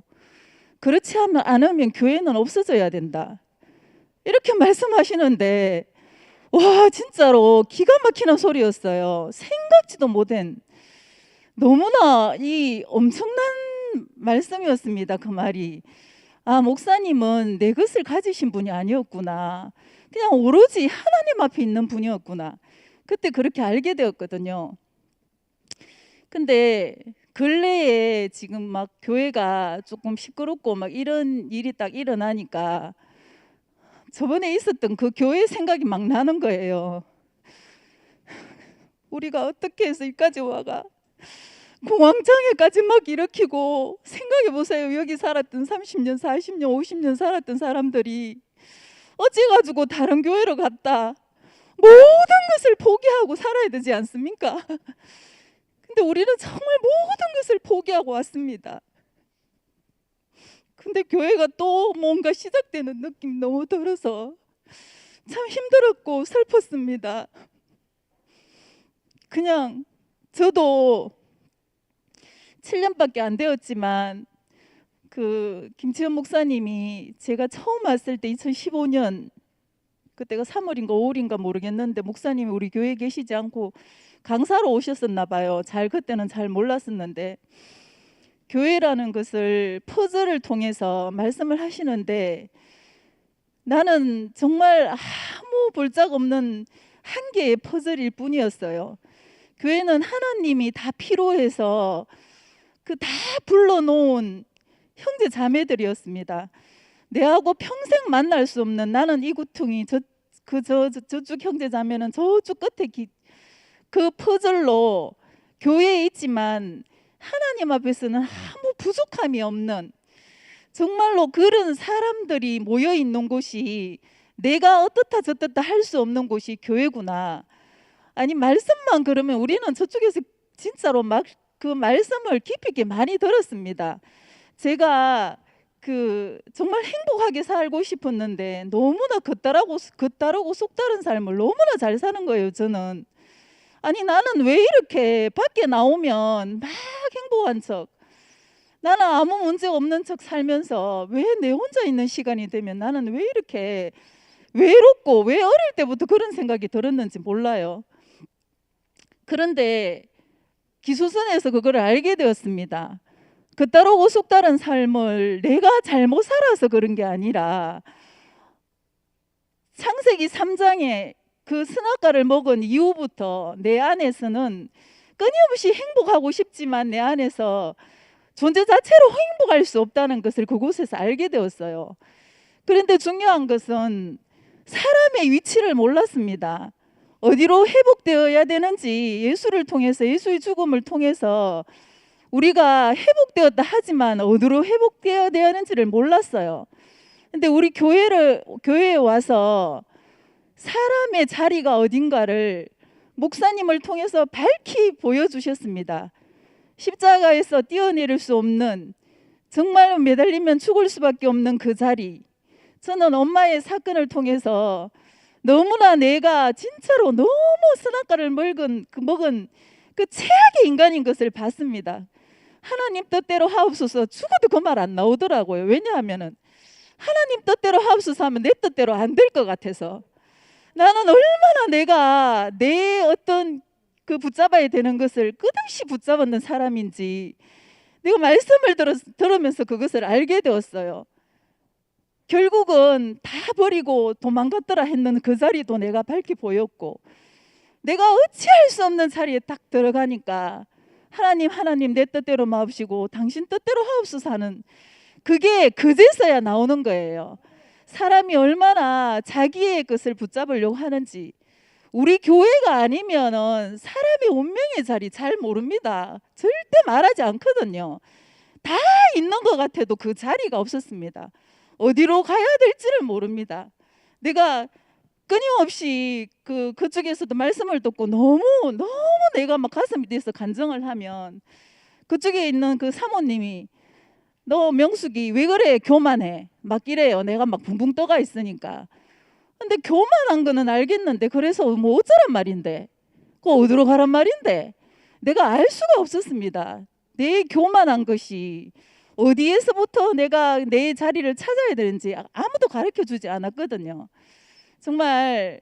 그렇지 않으면 교회는 없어져야 된다, 이렇게 말씀하시는데, 와, 진짜로 기가 막히는 소리였어요. 생각지도 못한, 너무나 이 엄청난 말씀이었습니다. 그 말이 아, 목사님은 내 것을 가지신 분이 아니었구나. 그냥 오로지 하나님 앞에 있는 분이었구나. 그때 그렇게 알게 되었거든요. 근데 근래에 지금 막 교회가 조금 시끄럽고 막 이런 일이 딱 일어나니까 저번에 있었던 그 교회 생각이 막 나는 거예요. 우리가 어떻게 해서 여기까지 와가 공황장애까지 막 일으키고, 생각해 보세요. 여기 살았던 30년, 40년, 50년 살았던 사람들이 어찌가지고 다른 교회로 갔다 모든 것을 포기하고 살아야 되지 않습니까? 근데 우리는 정말 모든 것을 포기하고 왔습니다. 근데 교회가 또 뭔가 시작되는 느낌이 너무 들어서 참 힘들었고 슬펐습니다. 그냥 저도 7년밖에 안 되었지만 그 김치현 목사님이 제가 처음 왔을 때 2015년 그때가 3월인가 5월인가 모르겠는데 목사님이 우리 교회에 계시지 않고 강사로 오셨었나 봐요. 그때는 잘 몰랐었는데 교회라는 것을 퍼즐을 통해서 말씀을 하시는데 나는 정말 아무 볼짝 없는 한 개의 퍼즐일 뿐이었어요. 교회는 하나님이 다 필요해서 그 다 불러놓은 형제 자매들이었습니다. 내하고 평생 만날 수 없는, 나는 이구퉁이 저쪽 형제 자매는 저쪽 끝에 그 퍼즐로 교회에 있지만 하나님 앞에서는 아무 부족함이 없는, 정말로 그런 사람들이 모여 있는 곳이 내가 어떻다 저떻다 할 수 없는 곳이 교회구나. 아니 말씀만 그러면 우리는 저쪽에서 진짜로 막 그 말씀을 깊이 있게 많이 들었습니다. 제가 정말 행복하게 살고 싶었는데 너무나 겉다르고 속다른 삶을 너무나 잘 사는 거예요. 저는 아니 나는 왜 이렇게 밖에 나오면 막 행복한 척, 나는 아무 문제 없는 척 살면서 왜 내 혼자 있는 시간이 되면 나는 왜 이렇게 외롭고, 왜 어릴 때부터 그런 생각이 들었는지 몰라요. 그런데 기수선에서 그걸 알게 되었습니다. 겉다르고 속다른 삶을 내가 잘못 살아서 그런 게 아니라 창세기 3장에 그 선악과를 먹은 이후부터 내 안에서는 끊임없이 행복하고 싶지만 내 안에서 존재 자체로 행복할 수 없다는 것을 그곳에서 알게 되었어요. 그런데 중요한 것은 사람의 위치를 몰랐습니다. 어디로 회복되어야 되는지, 예수를 통해서, 예수의 죽음을 통해서 우리가 회복되었다 하지만 어디로 회복되어야 되는지를 몰랐어요. 근데 우리 교회에 와서 사람의 자리가 어딘가를 목사님을 통해서 밝히 보여주셨습니다. 십자가에서 뛰어내릴 수 없는, 정말 매달리면 죽을 수밖에 없는 그 자리. 저는 엄마의 사건을 통해서 너무나 내가 진짜로 너무 선악과를 먹은 그 최악의 인간인 것을 봤습니다. 하나님 뜻대로 하옵소서 죽어도 그 말 안 나오더라고요. 왜냐하면 하나님 뜻대로 하옵소서 하면 내 뜻대로 안 될 것 같아서, 나는 얼마나 내가 내 어떤 그 붙잡아야 되는 것을 끝없이 붙잡았는 사람인지 내가 말씀을 들으면서 그것을 알게 되었어요. 결국은 다 버리고 도망갔더라 했는 그 자리도 내가 밝히 보였고, 내가 어찌할 수 없는 자리에 딱 들어가니까 하나님 내 뜻대로 마옵시고 당신 뜻대로 하옵소서 하는 그게 그제서야 나오는 거예요. 사람이 얼마나 자기의 것을 붙잡으려고 하는지. 우리 교회가 아니면은 사람의 운명의 자리 잘 모릅니다. 절대 말하지 않거든요. 다 있는 것 같아도 그 자리가 없었습니다. 어디로 가야 될지를 모릅니다. 내가 끊임없이 그쪽에서도 말씀을 듣고 너무 내가 막 가슴이 뛰어서 간증을 하면 그쪽에 있는 그 사모님이 너 명숙이 왜 그래 교만해 막 이래요. 내가 막 붕붕 떠가 있으니까. 근데 교만한 거는 알겠는데 그래서 뭐 어쩌란 말인데, 그거 어디로 가란 말인데, 내가 알 수가 없었습니다. 내 교만한 것이 어디에서부터 내가 내 자리를 찾아야 되는지 아무도 가르쳐주지 않았거든요. 정말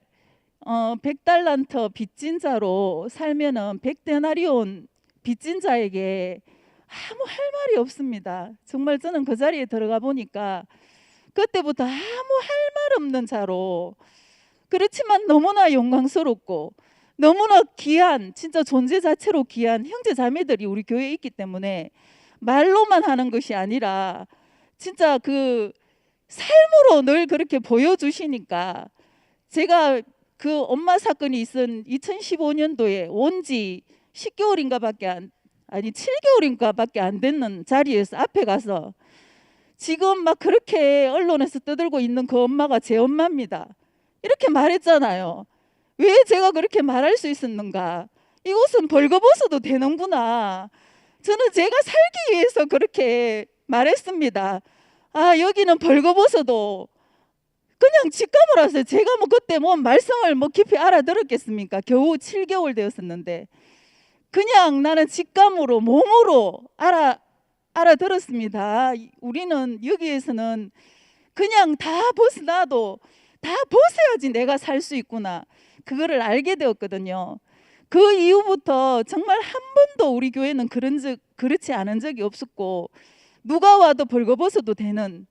100달란트 빚진 자로 살면은 100데나리온 빚진 자에게 아무 할 말이 없습니다. 정말 저는 그 자리에 들어가 보니까 그때부터 아무 할 말 없는 자로, 그렇지만 너무나 영광스럽고 너무나 귀한, 진짜 존재 자체로 귀한 형제 자매들이 우리 교회에 있기 때문에 말로만 하는 것이 아니라 진짜 그 삶으로 늘 그렇게 보여주시니까, 제가 그 엄마 사건이 있은 2015년도에 온지 10개월인가밖에 아니 7개월인가밖에 안 됐는 자리에서 앞에 가서 지금 막 그렇게 언론에서 떠들고 있는 그 엄마가 제 엄마입니다. 이렇게 말했잖아요. 왜 제가 그렇게 말할 수 있었는가? 이곳은 벌거벗어도 되는구나. 저는 제가 살기 위해서 그렇게 말했습니다. 아, 여기는 벌거벗어도 그냥 직감을 하세요. 제가 뭐 그때 뭐 말씀을 뭐 깊이 알아들었겠습니까? 겨우 7개월 되었었는데 그냥 나는 직감으로 몸으로 알아들었습니다. 우리는 여기에서는 그냥 다 벗어나도 다 벗어야지 내가 살 수 있구나. 그거를 알게 되었거든요. 그 이후부터 정말 한 번도 우리 교회는 그렇지 않은 적이 없었고, 누가 와도 벌거벗어도 되는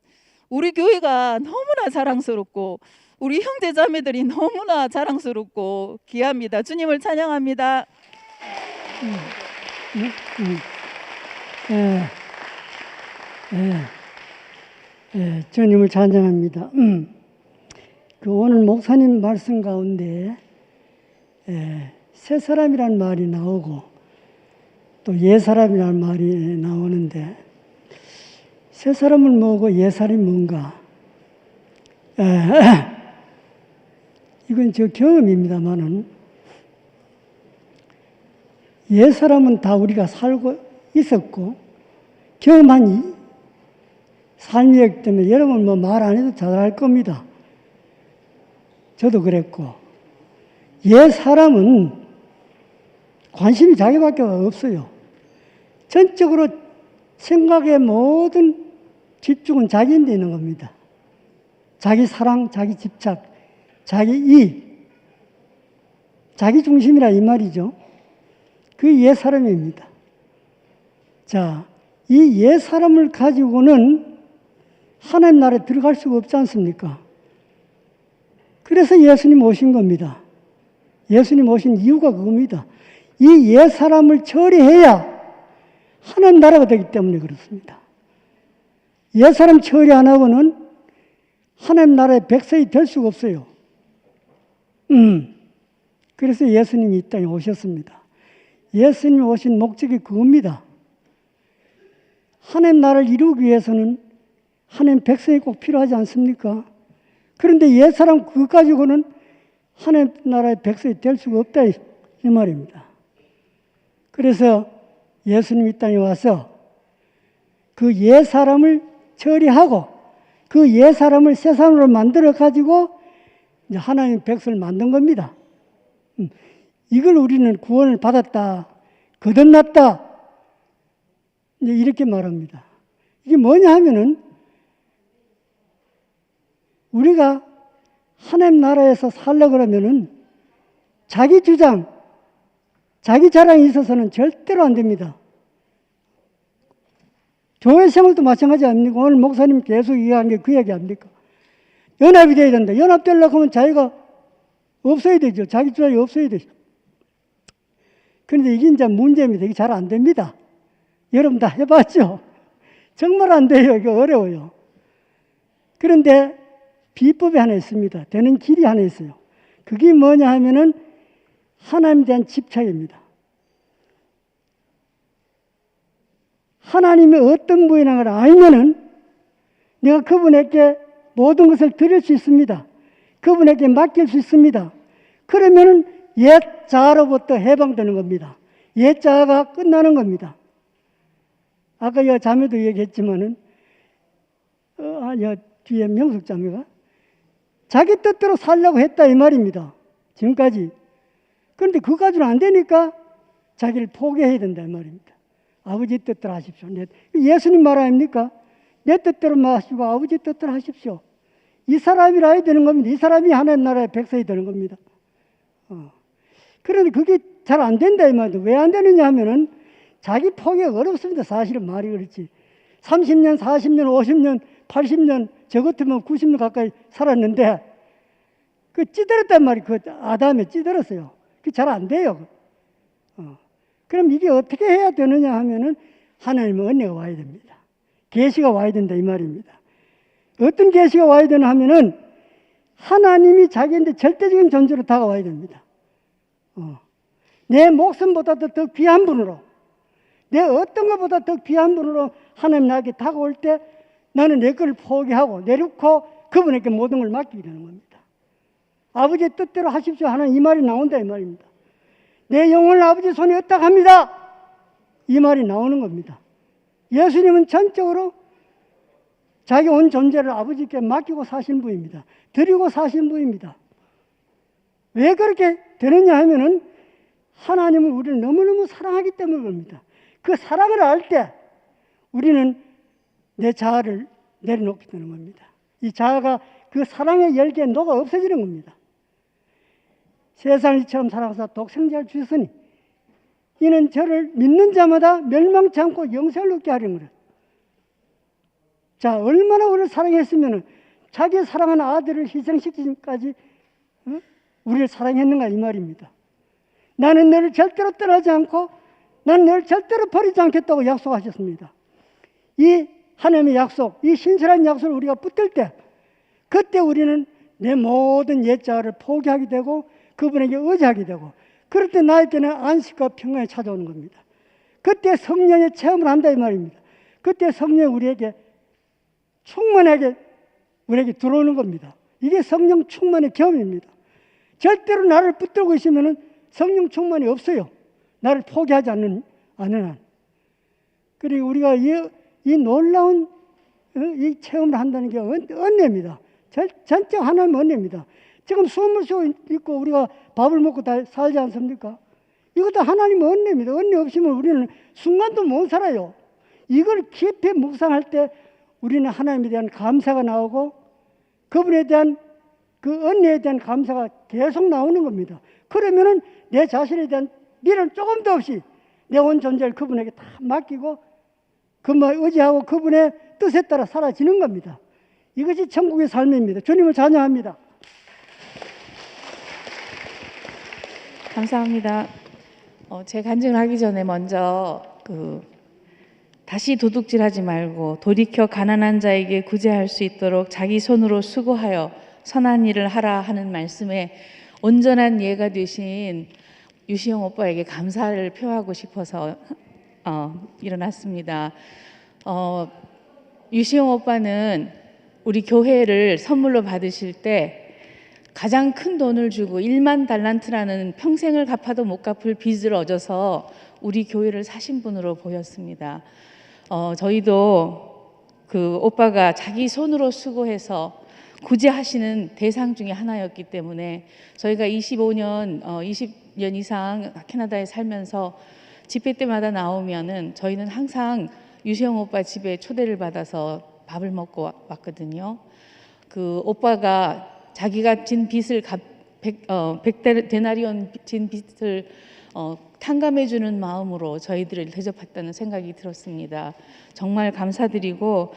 우리 교회가 너무나 자랑스럽고 우리 형제 자매들이 너무나 자랑스럽고 귀합니다. 주님을 찬양합니다. 주님을 찬양합니다. 그 오늘 목사님 말씀 가운데 새 사람이라는 말이 나오고 또 옛사람이라는 말이 나오는데, 새 사람은 뭐고 옛 사람이 뭔가? 이건 저 경험입니다만은, 옛 사람은 다 우리가 살고 있었고 경험한 삶이었기 때문에 여러분 뭐 말 안 해도 잘 알 겁니다. 저도 그랬고, 옛 사람은 관심이 자기밖에 없어요. 전적으로 생각의 모든 집중은 자기인데 있는 겁니다. 자기 사랑, 자기 집착, 자기 이익, 자기 중심이라 이 말이죠. 그 옛 사람입니다. 자, 이 옛 사람을 가지고는 하나님 나라에 들어갈 수가 없지 않습니까? 그래서 예수님 오신 겁니다. 예수님 오신 이유가 그겁니다. 이 옛 사람을 처리해야 하나님 나라가 되기 때문에 그렇습니다. 옛 사람 처리 안 하고는 하나님 나라의 백성이 될 수가 없어요. 그래서 예수님이 이 땅에 오셨습니다. 예수님이 오신 목적이 그겁니다. 하나님 나라를 이루기 위해서는 하나님 백성이 꼭 필요하지 않습니까? 그런데 옛사람 그것 가지고는 하나님 나라의 백성이 될 수가 없다 이 말입니다. 그래서 예수님이 이 땅에 와서 그 옛사람을 처리하고 그 옛사람을 새 사람으로 만들어 가지고 이제 하나님 백성을 만든 겁니다. 이걸 우리는 구원을 받았다, 거듭났다, 이제 이렇게 말합니다. 이게 뭐냐 하면은 우리가 하나님 나라에서 살려고 그러면은 자기 주장, 자기 자랑이 있어서는 절대로 안 됩니다. 교회 생활도 마찬가지 아닙니까? 오늘 목사님 계속 이야기한 게 그 얘기 아닙니까? 연합이 돼야 된다. 연합되려고 하면 자기가 없어야 되죠. 자기 주장이 없어야 되죠. 그런데 이게 이제 문제입니다. 이게 잘 안 됩니다. 여러분 다 해봤죠? 정말 안 돼요. 이게 어려워요. 그런데 비법이 하나 있습니다. 되는 길이 하나 있어요. 그게 뭐냐 하면은 하나님에 대한 집착입니다. 하나님이 어떤 분이라는 걸 알면은 내가 그분에게 모든 것을 드릴 수 있습니다. 그분에게 맡길 수 있습니다. 그러면은 옛 자아로부터 해방되는 겁니다. 옛 자아가 끝나는 겁니다. 아까 여 자매도 얘기했지만은 뒤에 명숙 자매가 자기 뜻대로 살려고 했다 이 말입니다. 지금까지. 그런데 그거 가지고는 안 되니까 자기를 포기해야 된다 이 말입니다. 아버지 뜻대로 하십시오. 예수님 말 아닙니까? 내 뜻대로 마시고 아버지 뜻대로 하십시오. 이 사람이라 해야 되는 겁니다. 이 사람이 하나님 나라의 백성이 되는 겁니다. 그런데 그게 잘 안 된다 이 말이죠. 왜 안 되느냐 하면은 자기 포기가 어렵습니다. 사실은 말이 그렇지. 30년, 40년, 50년, 80년, 저 같으면 90년 가까이 살았는데 그 찌들었단 말이에요. 그 아담에 찌들었어요. 그 잘 안 돼요. 그럼 이게 어떻게 해야 되느냐 하면은 하나님의 은혜가 와야 됩니다. 계시가 와야 된다 이 말입니다. 어떤 계시가 와야 되나 하면은 하나님이 자기한테 절대적인 존재로 다가와야 됩니다. 내 목숨보다도 더 귀한 분으로, 내 어떤 것보다 더 귀한 분으로 하나님 나에게 다가올 때 나는 내 것을 포기하고 내놓고 그분에게 모든 걸 맡기게 되는 겁니다. 아버지의 뜻대로 하십시오 하는 이 말이 나온다 이 말입니다. 내 영혼을 아버지 손에 얻다 갑니다. 이 말이 나오는 겁니다. 예수님은 전적으로 자기 온 존재를 아버지께 맡기고 사신 분입니다. 드리고 사신 분입니다. 왜 그렇게 되느냐 하면은 하나님은 우리를 너무너무 사랑하기 때문에 그럽니다. 그 사랑을 알 때 우리는 내 자아를 내려놓게 되는 겁니다. 이 자아가 그 사랑의 열기에 녹아 없어지는 겁니다. 세상을 이처럼 사랑하사 독생자를 주셨으니 이는 저를 믿는 자마다 멸망치 않고 영생을 얻게 하려는 거예요. 자, 얼마나 우리를 사랑했으면 자기 사랑하는 아들을 희생시키기까지 우리를 사랑했는가 이 말입니다. 나는 너를 절대로 떠나지 않고 나는 너를 절대로 버리지 않겠다고 약속하셨습니다. 이 하나님의 약속, 이 신실한 약속을 우리가 붙들 때 그때 우리는 내 모든 옛자를 포기하게 되고 그분에게 의지하게 되고 그럴 때 나에게는 안식과 평강이 찾아오는 겁니다. 그때 성령의 체험을 한다 이 말입니다. 그때 성령이 우리에게 충만하게 우리에게 들어오는 겁니다. 이게 성령 충만의 경험입니다. 절대로 나를 붙들고 있으면 성령 충만이 없어요. 나를 포기하지 않는 한. 그리고 우리가 이 놀라운 이 체험을 한다는 게 은혜입니다. 전적 하나님의 은혜입니다. 지금 숨을 쉬고 있고 우리가 밥을 먹고 다 살지 않습니까? 이것도 하나님의 은혜입니다. 은혜 없으면 우리는 순간도 못 살아요. 이걸 깊이 묵상할 때 우리는 하나님에 대한 감사가 나오고 그분에 대한 그 은혜에 대한 감사가 계속 나오는 겁니다. 그러면은 내 자신에 대한 미련 조금도 없이 내 온 존재를 그분에게 다 맡기고 그만 의지하고 그분의 뜻에 따라 사라지는 겁니다. 이것이 천국의 삶입니다. 주님을 찬양합니다. 감사합니다. 제 간증을 하기 전에 먼저 다시 도둑질하지 말고 돌이켜 가난한 자에게 구제할 수 있도록 자기 손으로 수고하여 선한 일을 하라 하는 말씀에 온전한 예가 되신 유시영 오빠에게 감사를 표하고 싶어서 일어났습니다. 유시영 오빠는 우리 교회를 선물로 받으실 때 가장 큰 돈을 주고 1만 달란트라는 평생을 갚아도 못 갚을 빚을 얻어서 우리 교회를 사신 분으로 보였습니다. 저희도 그 오빠가 자기 손으로 수고해서 구제하시는 대상 중에 하나였기 때문에 저희가 20년 이상 캐나다에 살면서 집회 때마다 나오면은 저희는 항상 유시영 오빠 집에 초대를 받아서 밥을 먹고 왔거든요. 그 오빠가 자기가 진 빚을 100데나리온 진 빚을 탕감해주는 마음으로 저희들을 대접했다는 생각이 들었습니다. 정말 감사드리고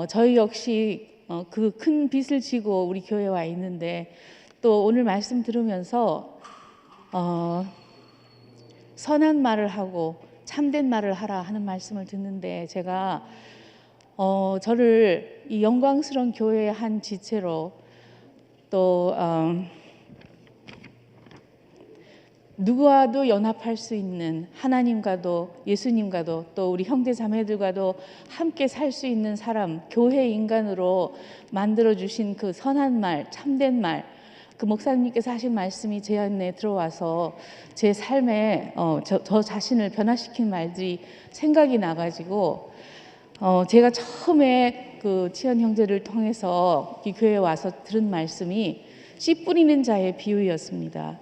저희 역시 그 큰 빚을 지고 우리 교회에 와 있는데 또 오늘 말씀 들으면서 선한 말을 하고 참된 말을 하라 하는 말씀을 듣는데 제가 저를 이 영광스러운 교회의 한 지체로 또 누구와도 연합할 수 있는 하나님과도 예수님과도 또 우리 형제 자매들과도 함께 살 수 있는 사람, 교회 인간으로 만들어 주신 그 선한 말, 참된 말, 그 목사님께서 하신 말씀이 제 안에 들어와서 제 삶에 저 자신을 변화시킨 말들이 생각이 나가지고 제가 처음에 그 치현 형제를 통해서 이 교회에 와서 들은 말씀이 씨 뿌리는 자의 비유였습니다.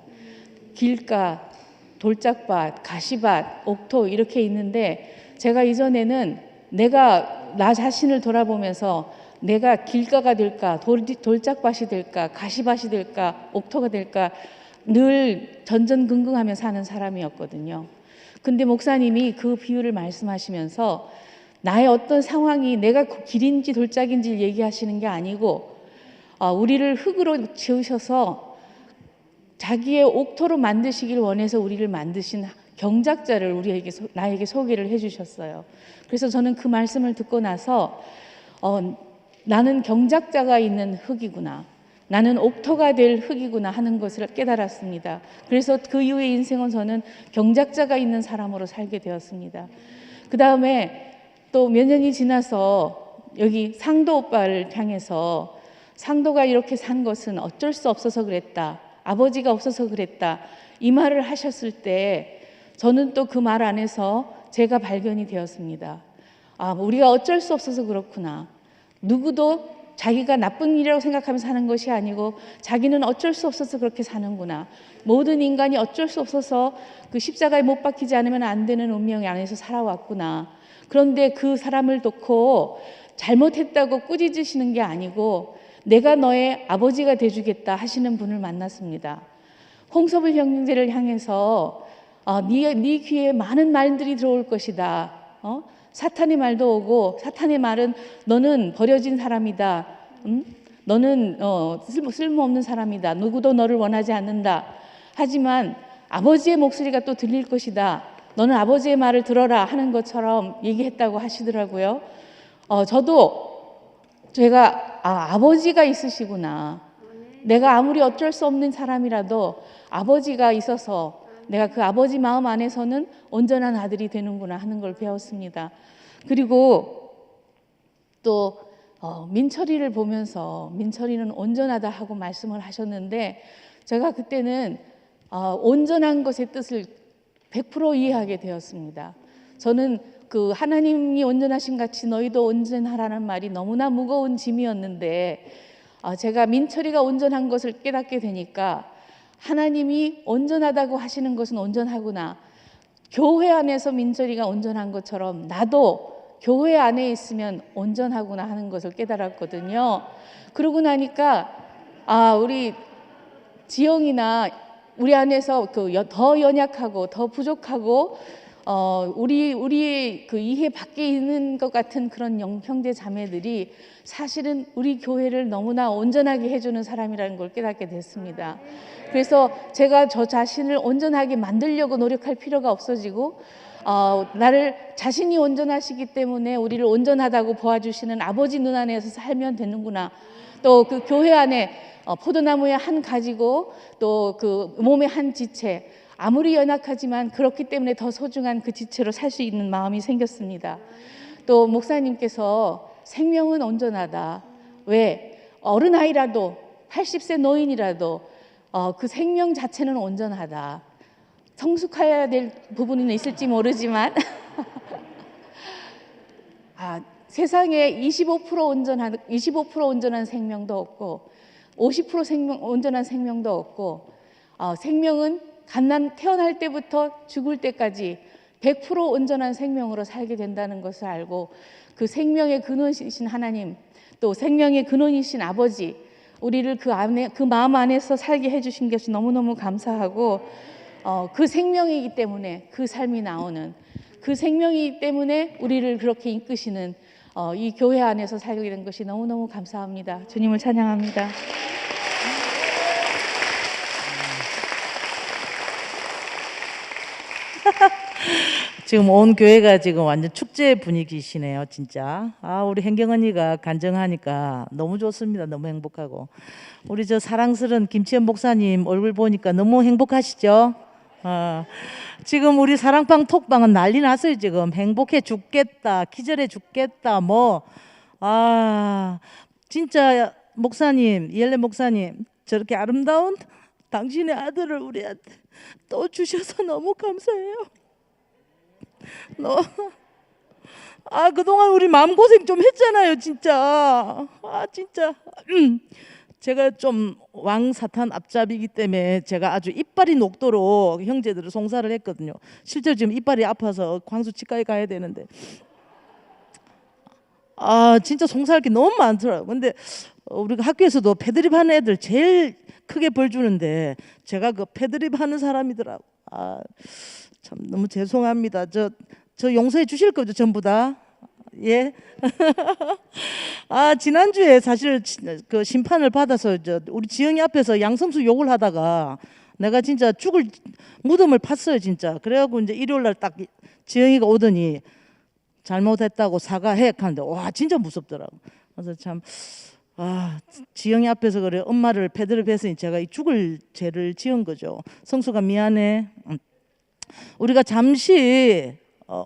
길가, 돌짝밭, 가시밭, 옥토 이렇게 있는데 제가 이전에는 내가 나 자신을 돌아보면서 내가 길가가 될까, 돌짝밭이 될까, 가시밭이 될까, 옥토가 될까 늘 전전긍긍하며 사는 사람이었거든요. 근데 목사님이 그 비유를 말씀하시면서 나의 어떤 상황이 내가 길인지 돌짝인지 얘기하시는 게 아니고 우리를 흙으로 지으셔서 자기의 옥토로 만드시길 원해서 우리를 만드신 경작자를 나에게 소개를 해주셨어요. 그래서 저는 그 말씀을 듣고 나서 나는 경작자가 있는 흙이구나. 나는 옥토가 될 흙이구나 하는 것을 깨달았습니다. 그래서 그 이후의 인생은 저는 경작자가 있는 사람으로 살게 되었습니다. 그 다음에 또 몇 년이 지나서 여기 상도 오빠를 향해서 상도가 이렇게 산 것은 어쩔 수 없어서 그랬다. 아버지가 없어서 그랬다. 이 말을 하셨을 때 저는 또 그 말 안에서 제가 발견이 되었습니다. 우리가 어쩔 수 없어서 그렇구나. 누구도 자기가 나쁜 일이라고 생각하면서 사는 것이 아니고 자기는 어쩔 수 없어서 그렇게 사는구나. 모든 인간이 어쩔 수 없어서 그 십자가에 못 박히지 않으면 안 되는 운명 안에서 살아왔구나. 그런데 그 사람을 놓고 잘못했다고 꾸짖으시는 게 아니고 내가 너의 아버지가 돼주겠다 하시는 분을 만났습니다. 홍서불 형제를 향해서 네 귀에 많은 말들이 들어올 것이다. 사탄의 말도 오고 사탄의 말은 너는 버려진 사람이다. 너는 쓸모없는 사람이다. 누구도 너를 원하지 않는다. 하지만 아버지의 목소리가 또 들릴 것이다. 너는 아버지의 말을 들어라 하는 것처럼 얘기했다고 하시더라고요. 저도 제가 아버지가 있으시구나. 내가 아무리 어쩔 수 없는 사람이라도 아버지가 있어서 내가 그 아버지 마음 안에서는 온전한 아들이 되는구나 하는 걸 배웠습니다. 그리고 또 민철이를 보면서 민철이는 온전하다 하고 말씀을 하셨는데 제가 그때는 온전한 것의 뜻을 100% 이해하게 되었습니다. 저는 그 하나님이 온전하신 같이 너희도 온전하라는 말이 너무나 무거운 짐이었는데 제가 민철이가 온전한 것을 깨닫게 되니까 하나님이 온전하다고 하시는 것은 온전하구나. 교회 안에서 민철이가 온전한 것처럼 나도 교회 안에 있으면 온전하구나 하는 것을 깨달았거든요. 그러고 나니까 우리 지영이나 우리 안에서 더 연약하고 더 부족하고 우리의 그 이해 밖에 있는 것 같은 그런 형제 자매들이 사실은 우리 교회를 너무나 온전하게 해주는 사람이라는 걸 깨닫게 됐습니다. 그래서 제가 저 자신을 온전하게 만들려고 노력할 필요가 없어지고 나를 자신이 온전하시기 때문에 우리를 온전하다고 보아주시는 아버지 눈 안에서 살면 되는구나. 또 그 교회 안에 포도나무의 한 가지고 또 그 몸의 한 지체 아무리 연약하지만 그렇기 때문에 더 소중한 그 지체로 살 수 있는 마음이 생겼습니다. 또 목사님께서 생명은 온전하다. 왜? 어른아이라도 80세 노인이라도 그 생명 자체는 온전하다. 성숙해야 될 부분은 있을지 모르지만 세상에 25% 온전한 생명도 없고 50% 온전한 생명도 없고 생명은 태어날 때부터 죽을 때까지 100% 온전한 생명으로 살게 된다는 것을 알고 그 생명의 근원이신 하나님 또 생명의 근원이신 아버지 우리를 그 마음 안에서 살게 해주신 것이 너무너무 감사하고 그 생명이기 때문에 그 삶이 나오는 그 생명이기 때문에 우리를 그렇게 이끄시는 이 교회 안에서 살게 된 것이 너무너무 감사합니다. 주님을 찬양합니다. 지금 온 교회가 지금 완전 축제 분위기시네요, 진짜. 우리 hen경 언니가 간증하니까 너무 좋습니다. 너무 행복하고. 우리 저 사랑스러운 김치현 목사님 얼굴 보니까 너무 행복하시죠? 지금 우리 사랑방 톡방은 난리 났어요. 지금 행복해 죽겠다, 기절해 죽겠다, 진짜 목사님, 이엘레 목사님 저렇게 아름다운 당신의 아들을 우리한테 또 주셔서 너무 감사해요. 그동안 우리 마음고생 좀 했잖아요, 진짜. 진짜. 제가 좀 왕사탄 앞잡이기 때문에 제가 아주 이빨이 녹도록 형제들을 송사를 했거든요. 실제로 지금 이빨이 아파서 광수 치과에 가야 되는데 진짜 송사할 게 너무 많더라고요. 근데 우리가 학교에서도 패드립 하는 애들 제일 크게 벌 주는데 제가 그 패드립 하는 사람이더라고요. 참 너무 죄송합니다. 저 용서해 주실 거죠, 전부 다? 예. 아, 지난주에 사실 그 심판을 받아서 우리 지영이 앞에서 양성수 욕을 하다가 내가 진짜 죽을 무덤을 팠어요, 진짜. 그래갖고 이제 일요일 날 딱 지영이가 오더니 잘못했다고 사과해 하는데 와, 진짜 무섭더라고. 그래서 참 지영이 앞에서 그래 엄마를 패드를 뵀으니 제가 이 죽을 죄를 지은 거죠. 성수가 미안해. 우리가 잠시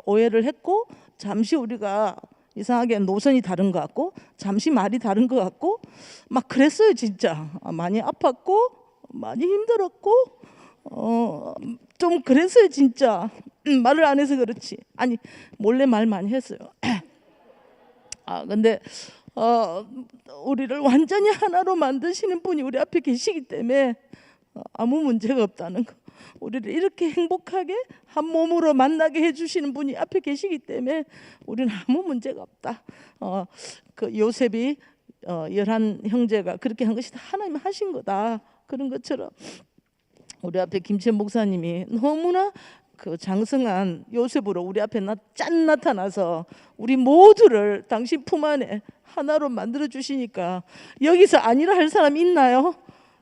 오해를 했고 잠시 우리가 이상하게 노선이 다른 것 같고 잠시 말이 다른 것 같고 막 그랬어요, 진짜. 많이 아팠고 많이 힘들었고 좀 그랬어요, 진짜. 말을 안 해서 그렇지. 아니 몰래 말 많이 했어요. 근데 우리를 완전히 하나로 만드시는 분이 우리 앞에 계시기 때문에 아무 문제가 없다는 거. 우리를 이렇게 행복하게 한 몸으로 만나게 해주시는 분이 앞에 계시기 때문에 우리는 아무 문제가 없다. 그 요셉이 11 형제가 그렇게 한 것이 다 하나님 하신 거다. 그런 것처럼 우리 앞에 김치현 목사님이 너무나 그 장성한 요셉으로 우리 앞에 짠 나타나서 우리 모두를 당신 품 안에 하나로 만들어 주시니까 여기서 아니라 할 사람 있나요?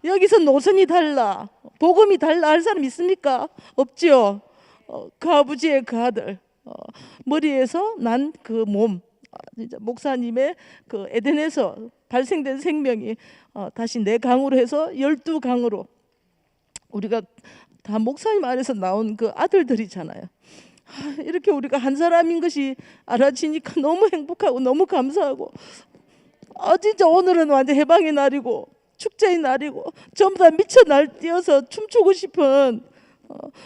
여기서 노선이 달라, 복음이 달라 할 사람 있습니까? 없지요. 그 아버지의 그 아들, 머리에서 난 그 몸, 진짜 목사님의 그 에덴에서 발생된 생명이 다시 내 강으로 해서 12강으로 우리가 다 목사님 안에서 나온 그 아들들이잖아요. 이렇게 우리가 한 사람인 것이 알아지니까 너무 행복하고 너무 감사하고 진짜 오늘은 완전 해방의 날이고 축제의 날이고 전부 다 미쳐 날뛰어서 춤추고 싶은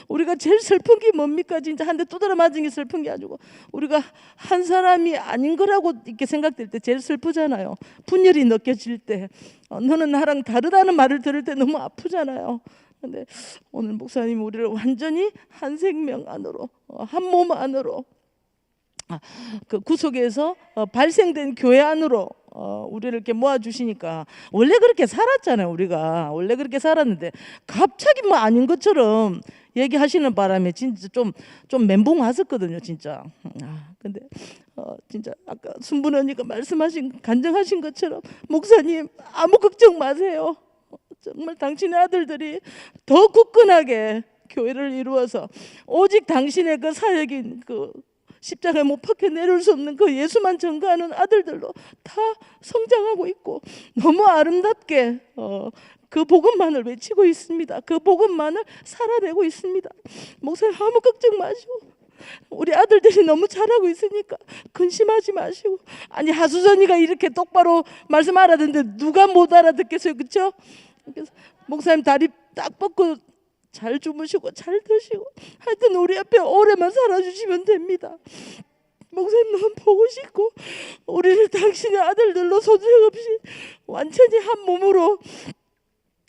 우리가 제일 슬픈 게 뭡니까? 진짜 한 대 두드려 맞은 게 슬픈 게 아니고 우리가 한 사람이 아닌 거라고 이렇게 생각될 때 제일 슬프잖아요. 분열이 느껴질 때 너는 나랑 다르다는 말을 들을 때 너무 아프잖아요. 근데 오늘 목사님 우리를 완전히 한 생명 안으로 한 몸 안으로 그 구속에서 발생된 교회 안으로 우리를 이렇게 모아주시니까 원래 그렇게 살았잖아요. 우리가 원래 그렇게 살았는데 갑자기 뭐 아닌 것처럼 얘기하시는 바람에 진짜 좀 멘붕 왔었거든요, 진짜. 근데 진짜 아까 순분 언니가 말씀하신 간증하신 것처럼 목사님 아무 걱정 마세요. 정말 당신의 아들들이 더 굳건하게 교회를 이루어서 오직 당신의 그 사역인 그 십자가에 못 박혀 내려올 수 없는 그 예수만 전가하는 아들들로 다 성장하고 있고 너무 아름답게 그 복음만을 외치고 있습니다. 그 복음만을 살아내고 있습니다. 목사님 아무 걱정 마시고 우리 아들들이 너무 잘하고 있으니까 근심하지 마시고 아니 하수전이가 이렇게 똑바로 말씀 알아듣는데 누가 못 알아듣겠어요, 그렇죠? 그래서 목사님 다리 딱 뻗고 잘 주무시고 잘 드시고 하여튼 우리 앞에 오래만 살아주시면 됩니다. 목사님 너무 보고 싶고 우리를 당신의 아들들로 소득 없이 완전히 한 몸으로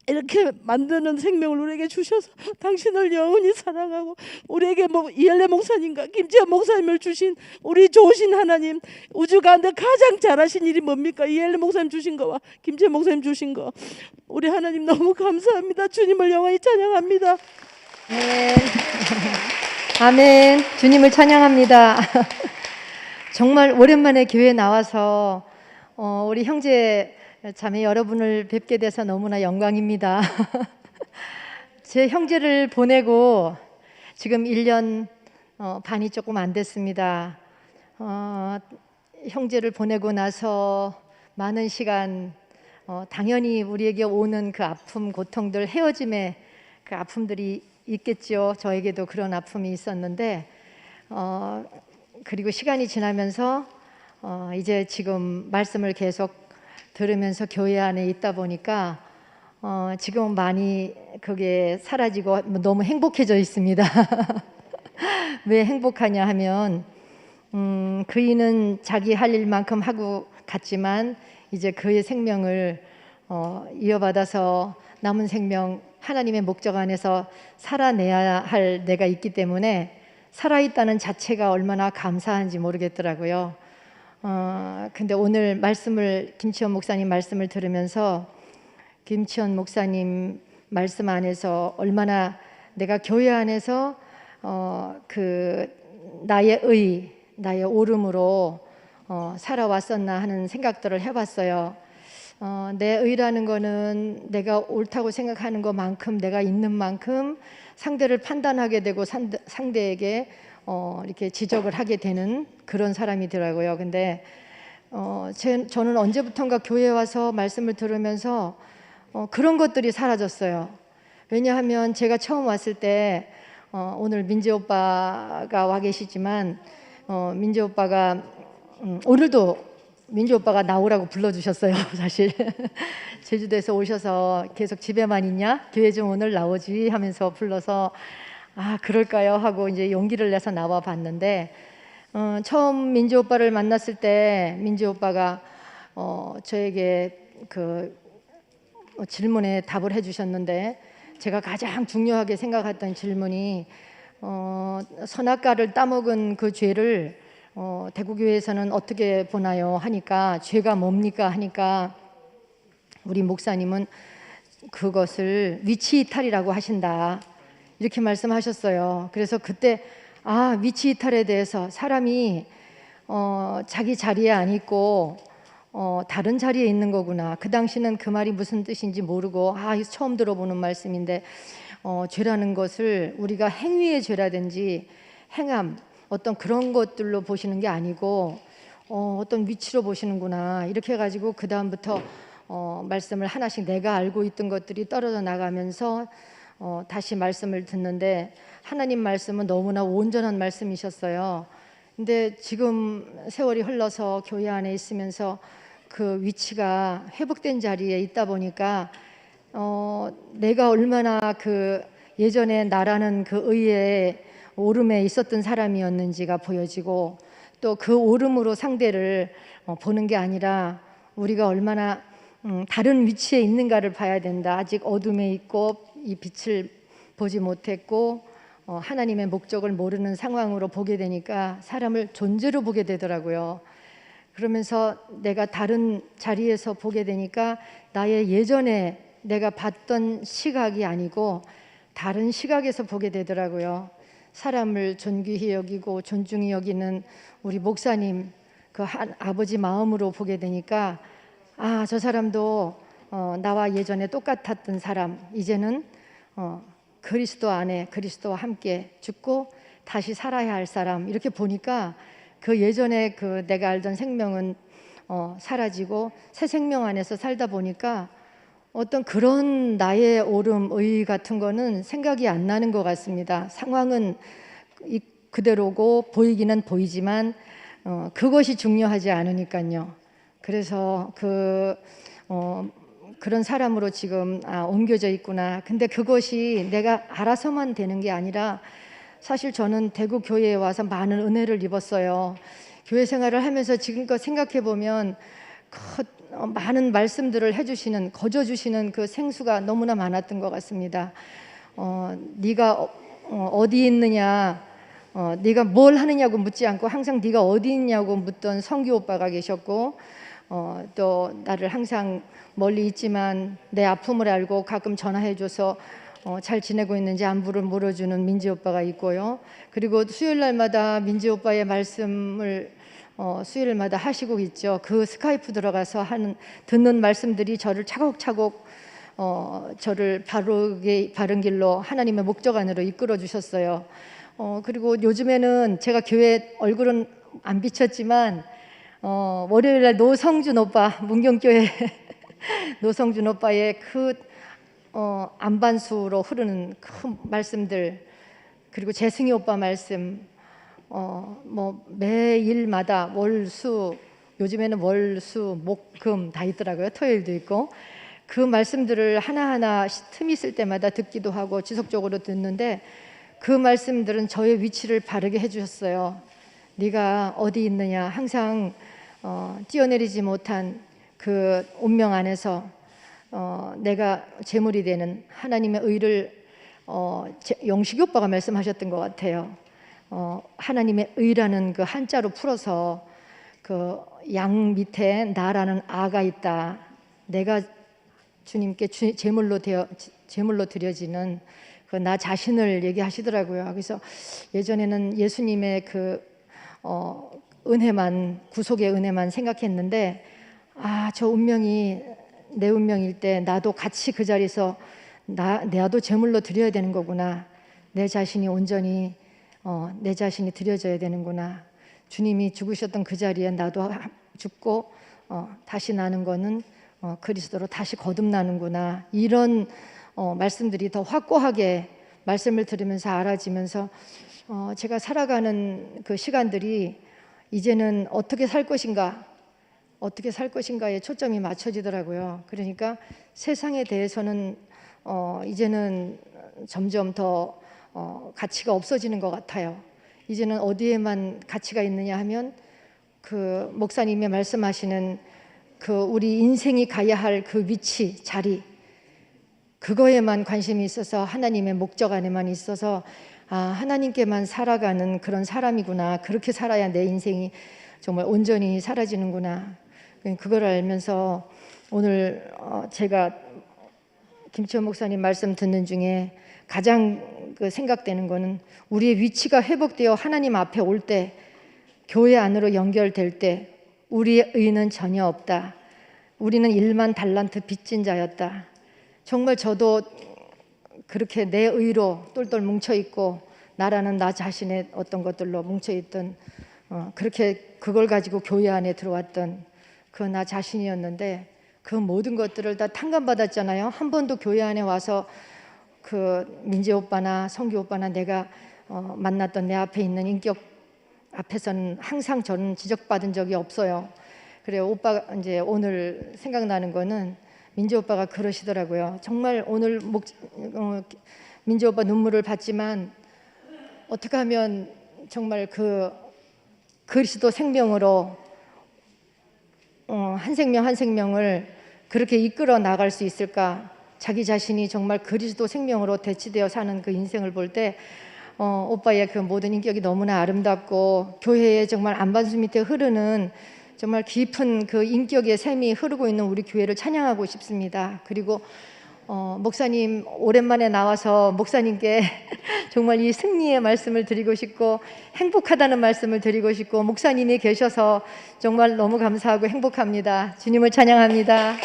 이렇게 만드는 생명을 우리에게 주셔서 당신을 영원히 사랑하고 우리에게 이엘레 목사님과 김지현 목사님을 주신 우리 좋으신 하나님, 우주 가운데 가장 잘하신 일이 뭡니까? 이엘레 목사님 주신 거와 김지현 목사님 주신 거 우리 하나님 너무 감사합니다. 주님을 영원히 찬양합니다. 네. 아멘. 주님을 찬양합니다. 정말 오랜만에 교회에 나와서 우리 형제 자매 여러분을 뵙게 돼서 너무나 영광입니다. 제 형제를 보내고 지금 1년 반이 조금 안 됐습니다. 형제를 보내고 나서 많은 시간 당연히 우리에게 오는 그 아픔, 고통들, 헤어짐의 그 아픔들이 있겠죠. 저에게도 그런 아픔이 있었는데 그리고 시간이 지나면서 이제 지금 말씀을 계속 들으면서 교회 안에 있다 보니까 지금은 많이 그게 사라지고 너무 행복해져 있습니다. 왜 행복하냐 하면 그이는 자기 할 일만큼 하고 갔지만 이제 그의 생명을 이어받아서 남은 생명 하나님의 목적 안에서 살아내야 할 내가 있기 때문에 살아있다는 자체가 얼마나 감사한지 모르겠더라고요. 근데 오늘 말씀을 김치현 목사님 말씀을 들으면서 김치현 목사님 말씀 안에서 얼마나 내가 교회 안에서 그 나의 의, 나의 옳음으로 살아왔었나 하는 생각들을 해봤어요. 내 의라는 거는 내가 옳다고 생각하는 것만큼, 내가 있는 만큼 상대를 판단하게 되고 상대에게 이렇게 지적을 하게 되는 그런 사람이더라고요. 근데 저는 언제부턴가 교회에 와서 말씀을 들으면서 그런 것들이 사라졌어요. 왜냐하면 제가 처음 왔을 때 오늘 민재 오빠가 와 계시지만 민재 오빠가 오늘도 민재 오빠가 나오라고 불러주셨어요. 사실 제주도에서 오셔서 계속 집에만 있냐? 교회 좀 오늘 나오지 하면서 불러서 아 그럴까요? 하고 이제 용기를 내서 나와 봤는데 처음 민재 오빠를 만났을 때 민재 오빠가 저에게 그 질문에 답을 해주셨는데 제가 가장 중요하게 생각했던 질문이 선악과를 따먹은 그 죄를 대구교회에서는 어떻게 보나요? 하니까 죄가 뭡니까? 하니까 우리 목사님은 그것을 위치 이탈이라고 하신다 이렇게 말씀하셨어요. 그래서 그때 아 위치 이탈에 대해서 사람이 자기 자리에 안 있고 다른 자리에 있는 거구나. 그 당시는 그 말이 무슨 뜻인지 모르고 처음 들어보는 말씀인데 죄라는 것을 우리가 행위의 죄라든지 행함 어떤 그런 것들로 보시는 게 아니고 어떤 위치로 보시는구나 이렇게 해가지고 그 다음부터 말씀을 하나씩 내가 알고 있던 것들이 떨어져 나가면서 다시 말씀을 듣는데 하나님 말씀은 너무나 온전한 말씀이셨어요. 근데 지금 세월이 흘러서 교회 안에 있으면서 그 위치가 회복된 자리에 있다 보니까 내가 얼마나 그 예전에 나라는 그 의의 오름에 있었던 사람이었는지가 보여지고 또 그 오름으로 상대를 보는 게 아니라 우리가 얼마나 다른 위치에 있는가를 봐야 된다. 아직 어둠에 있고 이 빛을 보지 못했고 하나님의 목적을 모르는 상황으로 보게 되니까 사람을 존재로 보게 되더라고요. 그러면서 내가 다른 자리에서 보게 되니까 나의 예전에 내가 봤던 시각이 아니고 다른 시각에서 보게 되더라고요. 사람을 존귀히 여기고 존중히 여기는 우리 목사님 그 아버지 마음으로 보게 되니까 저 사람도 나와 예전에 똑같았던 사람 이제는 그리스도 안에 그리스도와 함께 죽고 다시 살아야 할 사람 이렇게 보니까 그 예전에 그 내가 알던 생명은 사라지고 새 생명 안에서 살다 보니까 어떤 그런 나의 옳음, 의 같은 거는 생각이 안 나는 것 같습니다. 상황은 그대로고 보이기는 보이지만 그것이 중요하지 않으니까요. 그래서 그런 사람으로 지금 옮겨져 있구나. 근데 그것이 내가 알아서만 되는 게 아니라 사실 저는 대구 교회에 와서 많은 은혜를 입었어요. 교회 생활을 하면서 지금껏 생각해 보면 많은 말씀들을 해주시는 거저주시는 그 생수가 너무나 많았던 것 같습니다. 네가 어디 있느냐, 네가 뭘 하느냐고 묻지 않고 항상 네가 어디 있냐고 묻던 성규 오빠가 계셨고 또 나를 항상 멀리 있지만 내 아픔을 알고 가끔 전화해줘서 잘 지내고 있는지 안부를 물어주는 민지 오빠가 있고요. 그리고 수요일 날마다 민지 오빠의 말씀을 수요일마다 하시고 있죠. 그 스카이프 들어가서 듣는 말씀들이 저를 차곡차곡 저를 바른 길로 하나님의 목적 안으로 이끌어 주셨어요. 그리고 요즘에는 제가 교회 얼굴은 안 비쳤지만 월요일날 노성준 오빠 문경교회 노성준 오빠의 그 안반수로 흐르는 큰 말씀들 그리고 재승희 오빠 말씀 매일마다 월수 요즘에는 월수 목금 다 있더라고요. 토요일도 있고 그 말씀들을 하나하나 틈 있을 때마다 듣기도 하고 지속적으로 듣는데 그 말씀들은 저의 위치를 바르게 해주셨어요. 네가 어디 있느냐 항상 뛰어내리지 못한 그 운명 안에서 내가 제물이 되는 하나님의 의를 영식이 오빠가 말씀하셨던 것 같아요. 하나님의 의라는 그 한자로 풀어서 그 양 밑에 나라는 아가 있다. 내가 주님께 제물로 드려지는 그 나 자신을 얘기하시더라고요. 그래서 예전에는 예수님의 그 은혜만, 구속의 은혜만 생각했는데, 아, 저 운명이 내 운명일 때 나도 같이 그 자리에서 나도 제물로 드려야 되는 거구나. 내 자신이 온전히 내 자신이 드려져야 되는구나. 주님이 죽으셨던 그 자리에 나도 죽고 다시 나는 거는 그리스도로 다시 거듭나는구나. 이런 말씀들이 더 확고하게 말씀을 들으면서 알아지면서 제가 살아가는 그 시간들이 이제는 어떻게 살 것인가에 초점이 맞춰지더라고요. 그러니까 세상에 대해서는 이제는 점점 더 가치가 없어지는 것 같아요. 이제는 어디에만 가치가 있느냐 하면 그 목사님이 말씀하시는 그 우리 인생이 가야 할 그 위치, 자리, 그거에만 관심이 있어서 하나님의 목적 안에만 있어서 하나님께만 살아가는 그런 사람이구나. 그렇게 살아야 내 인생이 정말 온전히 사라지는구나. 그걸 알면서 오늘 제가 김치원 목사님 말씀 듣는 중에 가장 그 생각되는 거는 우리의 위치가 회복되어 하나님 앞에 올 때, 교회 안으로 연결될 때 우리의 의는 전혀 없다. 우리는 1만 달란트 빚진 자였다. 정말 저도 그렇게 내 의로 똘똘 뭉쳐있고 나라는 나 자신의 어떤 것들로 뭉쳐있던 그렇게 그걸 가지고 교회 안에 들어왔던 그 나 자신이었는데, 그 모든 것들을 다 탕감받았잖아요. 한 번도 교회 안에 와서 그 민재 오빠나 성규 오빠나 내가 만났던 내 앞에 있는 인격 앞에서는 항상 저는 지적받은 적이 없어요. 그래요. 오빠 이제 오늘 생각나는 거는 민재 오빠가 그러시더라고요. 정말 오늘 민재 오빠 눈물을 봤지만 어떻게 하면 정말 그 그리스도 생명으로 한 생명 한 생명을 그렇게 이끌어 나갈 수 있을까? 자기 자신이 정말 그리스도 생명으로 대치되어 사는 그 인생을 볼 때 오빠의 그 모든 인격이 너무나 아름답고 교회에 정말 안반수 밑에 흐르는 정말 깊은 그 인격의 샘이 흐르고 있는 우리 교회를 찬양하고 싶습니다. 그리고 목사님 오랜만에 나와서 목사님께 정말 이 승리의 말씀을 드리고 싶고 행복하다는 말씀을 드리고 싶고 목사님이 계셔서 정말 너무 감사하고 행복합니다. 주님을 찬양합니다.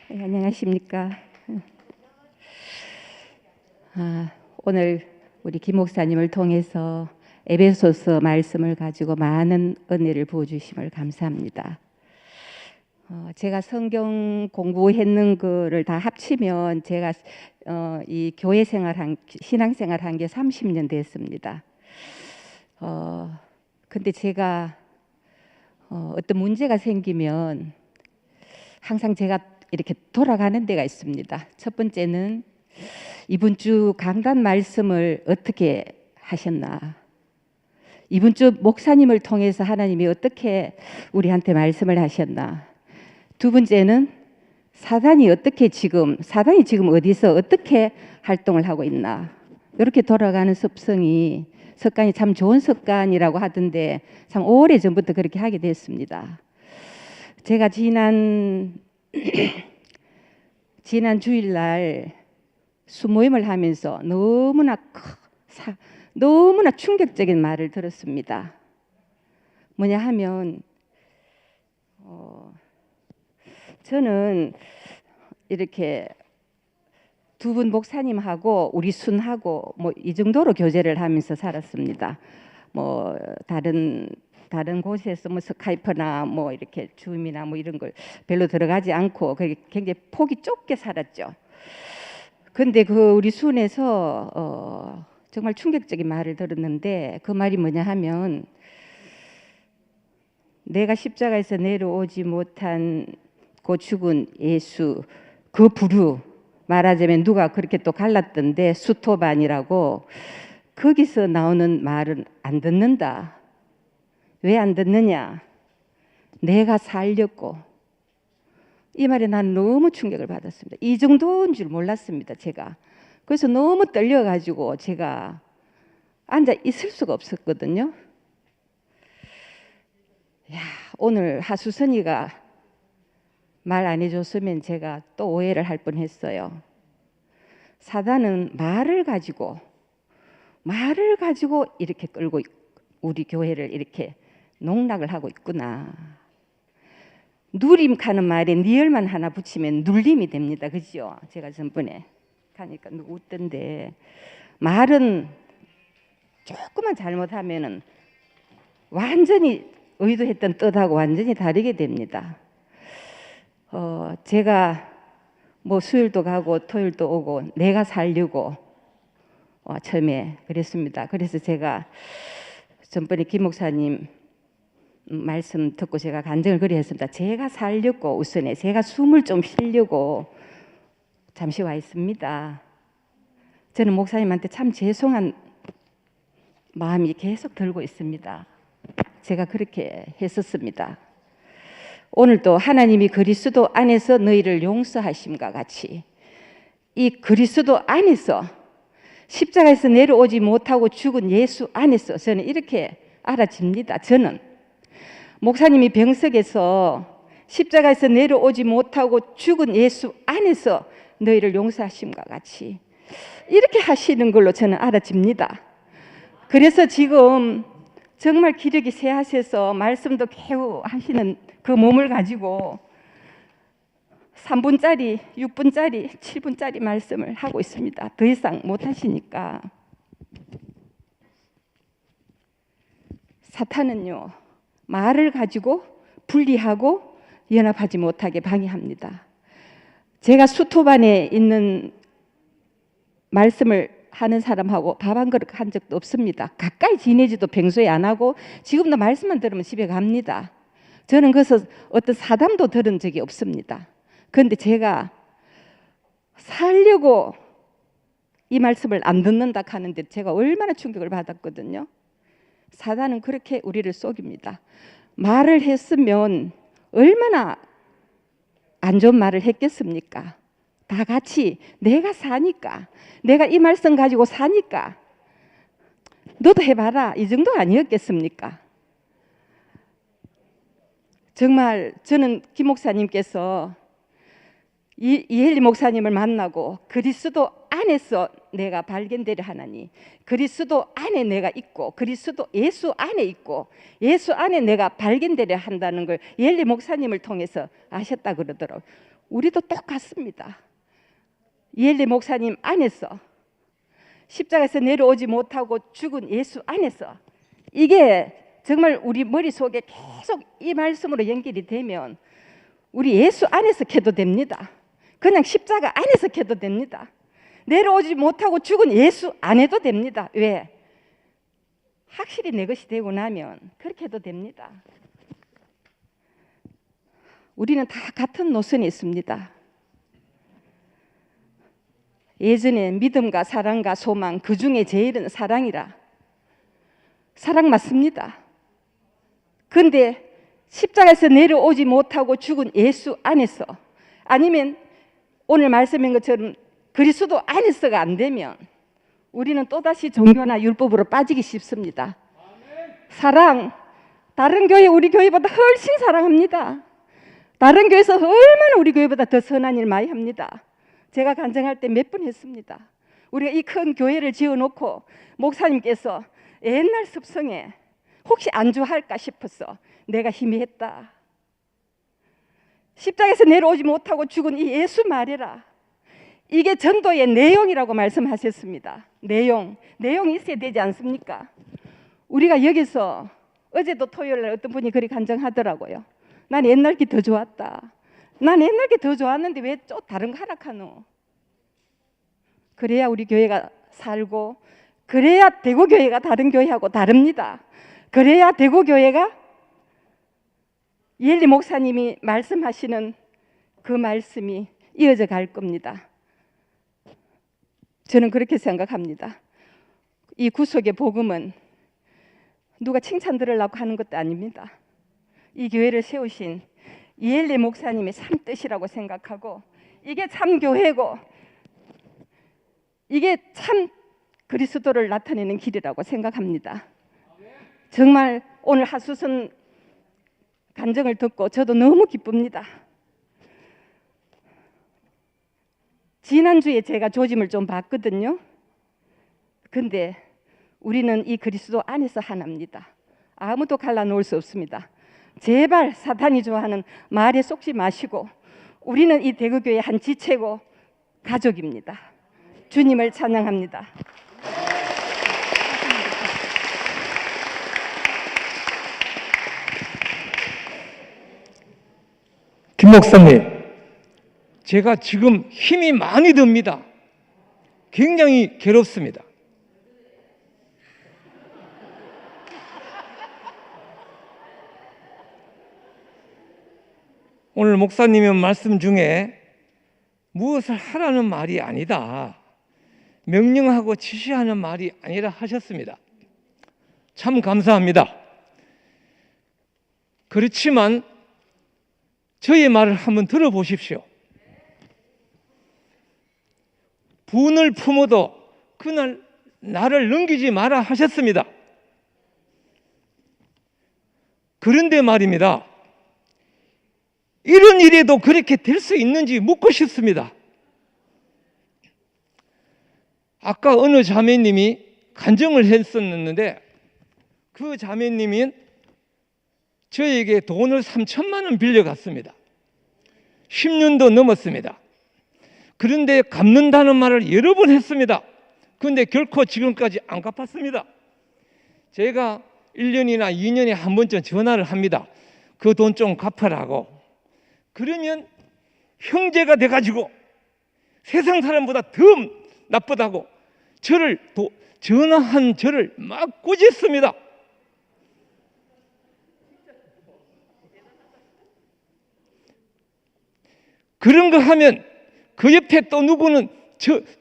네, 안녕하십니까. 오늘 우리 김 목사님을 통해서 에베소서 말씀을 가지고 많은 은혜를 부어주심을 감사합니다. 제가 성경 공부했는 거를 다 합치면 제가 이 교회 생활한 신앙생활 한 게 30년 됐습니다. 근데 제가 어떤 문제가 생기면 항상 제가 이렇게 돌아가는 데가 있습니다. 첫 번째는 이번 주 강단 말씀을 어떻게 하셨나? 이번 주 목사님을 통해서 하나님이 어떻게 우리한테 말씀을 하셨나? 두 번째는 사단이 지금 어디서 어떻게 활동을 하고 있나? 이렇게 돌아가는 습성이 습관이 참 좋은 습관이라고 하던데 참 오래 전부터 그렇게 하게 됐습니다. 제가 지난 주일날 수모임을 하면서 너무나 충격적인 말을 들었습니다. 뭐냐 하면 저는 이렇게 두 분 목사님하고 우리 순하고 뭐 이 정도로 교제를 하면서 살았습니다. 뭐 다른 곳에서 뭐 스카이프나 뭐 이렇게 줌이나 뭐 이런 걸 별로 들어가지 않고 굉장히 폭이 좁게 살았죠. 근데 그 우리 순에서 정말 충격적인 말을 들었는데 그 말이 뭐냐 하면 내가 십자가에서 내려오지 못한 그 죽은 예수 그 부류 말하자면 누가 그렇게 또 갈랐던데 수토반이라고 거기서 나오는 말은 안 듣는다. 왜 안 듣느냐? 내가 살렸고. 이 말에 난 너무 충격을 받았습니다. 이 정도인 줄 몰랐습니다. 제가. 그래서 너무 떨려가지고 제가 앉아 있을 수가 없었거든요. 오늘 하수선이가 말 안 해줬으면 제가 또 오해를 할 뻔했어요. 사단은 말을 가지고 이렇게 끌고 우리 교회를 이렇게 농락을 하고 있구나. 누림카는 말에 니얼만 하나 붙이면 눌림이 됩니다. 그죠? 제가 전번에 가니까 누구 웃던데, 말은 조금만 잘못하면은 완전히 의도했던 뜻하고 완전히 다르게 됩니다. 제가 뭐 수요일도 가고 토요일도 오고 내가 살려고 처음에 그랬습니다. 그래서 제가 전번에 김 목사님 말씀 듣고 제가 간증을 그리 했습니다. 제가 살려고 우선에 제가 숨을 좀 쉬려고 잠시 와 있습니다. 저는 목사님한테 참 죄송한 마음이 계속 들고 있습니다. 제가 그렇게 했었습니다. 오늘도 하나님이 그리스도 안에서 너희를 용서하심과 같이 이 그리스도 안에서 십자가에서 내려오지 못하고 죽은 예수 안에서 저는 이렇게 알아집니다. 저는 목사님이 병석에서 십자가에서 내려오지 못하고 죽은 예수 안에서 너희를 용서하심과 같이 이렇게 하시는 걸로 저는 알아집니다. 그래서 지금 정말 기력이 쇠하셔서 말씀도 겨우 하시는 그 몸을 가지고 3분짜리, 6분짜리, 7분짜리 말씀을 하고 있습니다. 더 이상 못 하시니까. 사탄은요, 말을 가지고 분리하고 연합하지 못하게 방해합니다. 제가 수토반에 있는 말씀을 하는 사람하고 밥 한 그릇 한 적도 없습니다. 가까이 지내지도 평소에 안 하고 지금도 말씀만 들으면 집에 갑니다. 저는 그래서 어떤 사담도 들은 적이 없습니다. 그런데 제가 살려고 이 말씀을 안 듣는다 하는데 제가 얼마나 충격을 받았거든요. 사단은 그렇게 우리를 속입니다. 말을 했으면 얼마나 안 좋은 말을 했겠습니까? 다 같이 내가 사니까, 내가 이 말씀 가지고 사니까 너도 해봐라, 이 정도 아니었겠습니까? 정말 저는 김 목사님께서 이엘리 목사님을 만나고 그리스도 안에서 내가 발견되려 하나니, 그리스도 안에 내가 있고 그리스도 예수 안에 있고 예수 안에 내가 발견되려 한다는 걸 이엘리 목사님을 통해서 아셨다 그러더라고요. 우리도 똑같습니다. 이엘리 목사님 안에서 십자가에서 내려오지 못하고 죽은 예수 안에서, 이게 정말 우리 머릿속에 계속 이 말씀으로 연결이 되면 우리 예수 안에서 캐도 됩니다. 그냥 십자가 안에서 캐도 됩니다. 내려오지 못하고 죽은 예수 안 해도 됩니다. 왜? 확실히 내 것이 되고 나면 그렇게 해도 됩니다. 우리는 다 같은 노선에 있습니다. 예전에 믿음과 사랑과 소망, 그 중에 제일은 사랑이라. 사랑 맞습니다. 그런데 십자가에서 내려오지 못하고 죽은 예수 안에서, 아니면 오늘 말씀인 것처럼 그리스도 안에서가 안 되면 우리는 또다시 종교나 율법으로 빠지기 쉽습니다. 사랑, 다른 교회 우리 교회보다 훨씬 사랑합니다. 다른 교회에서 얼마나 우리 교회보다 더 선한 일 많이 합니다. 제가 간증할 때 몇 번 했습니다. 우리가 이 큰 교회를 지어놓고 목사님께서 옛날 습성에 혹시 안주할까 싶어서 내가 희미했다. 십자가에서 내려오지 못하고 죽은 이 예수 말해라. 이게 전도의 내용이라고 말씀하셨습니다. 내용이 있어야 되지 않습니까? 우리가 여기서 어제도 토요일 날 어떤 분이 그리 간증하더라고요. 난 옛날 게 더 좋았다. 난 옛날 게 더 좋았는데 왜 또 다른 거 하락하노? 그래야 우리 교회가 살고, 그래야 대구교회가 다른 교회하고 다릅니다. 그래야 대구교회가 이엘리 목사님이 말씀하시는 그 말씀이 이어져 갈 겁니다. 저는 그렇게 생각합니다. 이 구속의 복음은 누가 칭찬 들으려고 하는 것도 아닙니다. 이 교회를 세우신 이엘리 목사님의 참 뜻이라고 생각하고, 이게 참 교회고 이게 참 그리스도를 나타내는 길이라고 생각합니다. 정말 오늘 하수선 간증을 듣고 저도 너무 기쁩니다. 지난주에 제가 조짐을 좀 봤거든요. 근데 우리는 이 그리스도 안에서 하나입니다. 아무도 갈라놓을 수 없습니다. 제발 사탄이 좋아하는 말에 속지 마시고 우리는 이 대구교회 한 지체고 가족입니다. 주님을 찬양합니다. 김 목사님, 제가 지금 힘이 많이 듭니다. 굉장히 괴롭습니다. 오늘 목사님의 말씀 중에 무엇을 하라는 말이 아니다, 명령하고 지시하는 말이 아니라 하셨습니다. 참 감사합니다. 그렇지만 저의 말을 한번 들어보십시오. 분을 품어도 그날 나를 넘기지 마라 하셨습니다. 그런데 말입니다, 이런 일에도 그렇게 될 수 있는지 묻고 싶습니다. 아까 어느 자매님이 간증을 했었는데 그 자매님이 저에게 돈을 3천만 원 빌려갔습니다. 10년도 넘었습니다. 그런데 갚는다는 말을 여러 번 했습니다. 그런데 결코 지금까지 안 갚았습니다. 제가 1년이나 2년에 한 번쯤 전화를 합니다. 그 돈 좀 갚으라고. 그러면 형제가 돼가지고 세상 사람보다 더 나쁘다고 저를 전화한 저를 막 꾸짖습니다. 그런 거 하면 그 옆에 또 누구는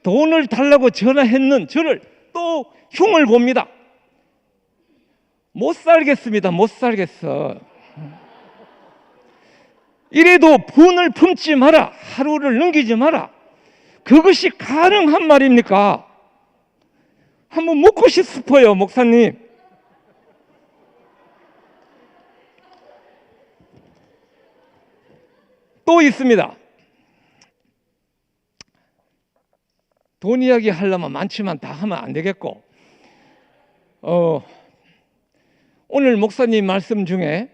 돈을 달라고 전화했는 저를 또 흉을 봅니다. 못 살겠습니다. 못 살겠어. 이래도 분을 품지 마라, 하루를 넘기지 마라, 그것이 가능한 말입니까? 한번 묻고 싶어요, 목사님. 또 있습니다. 돈 이야기 하려면 많지만 다 하면 안 되겠고, 오늘 목사님 말씀 중에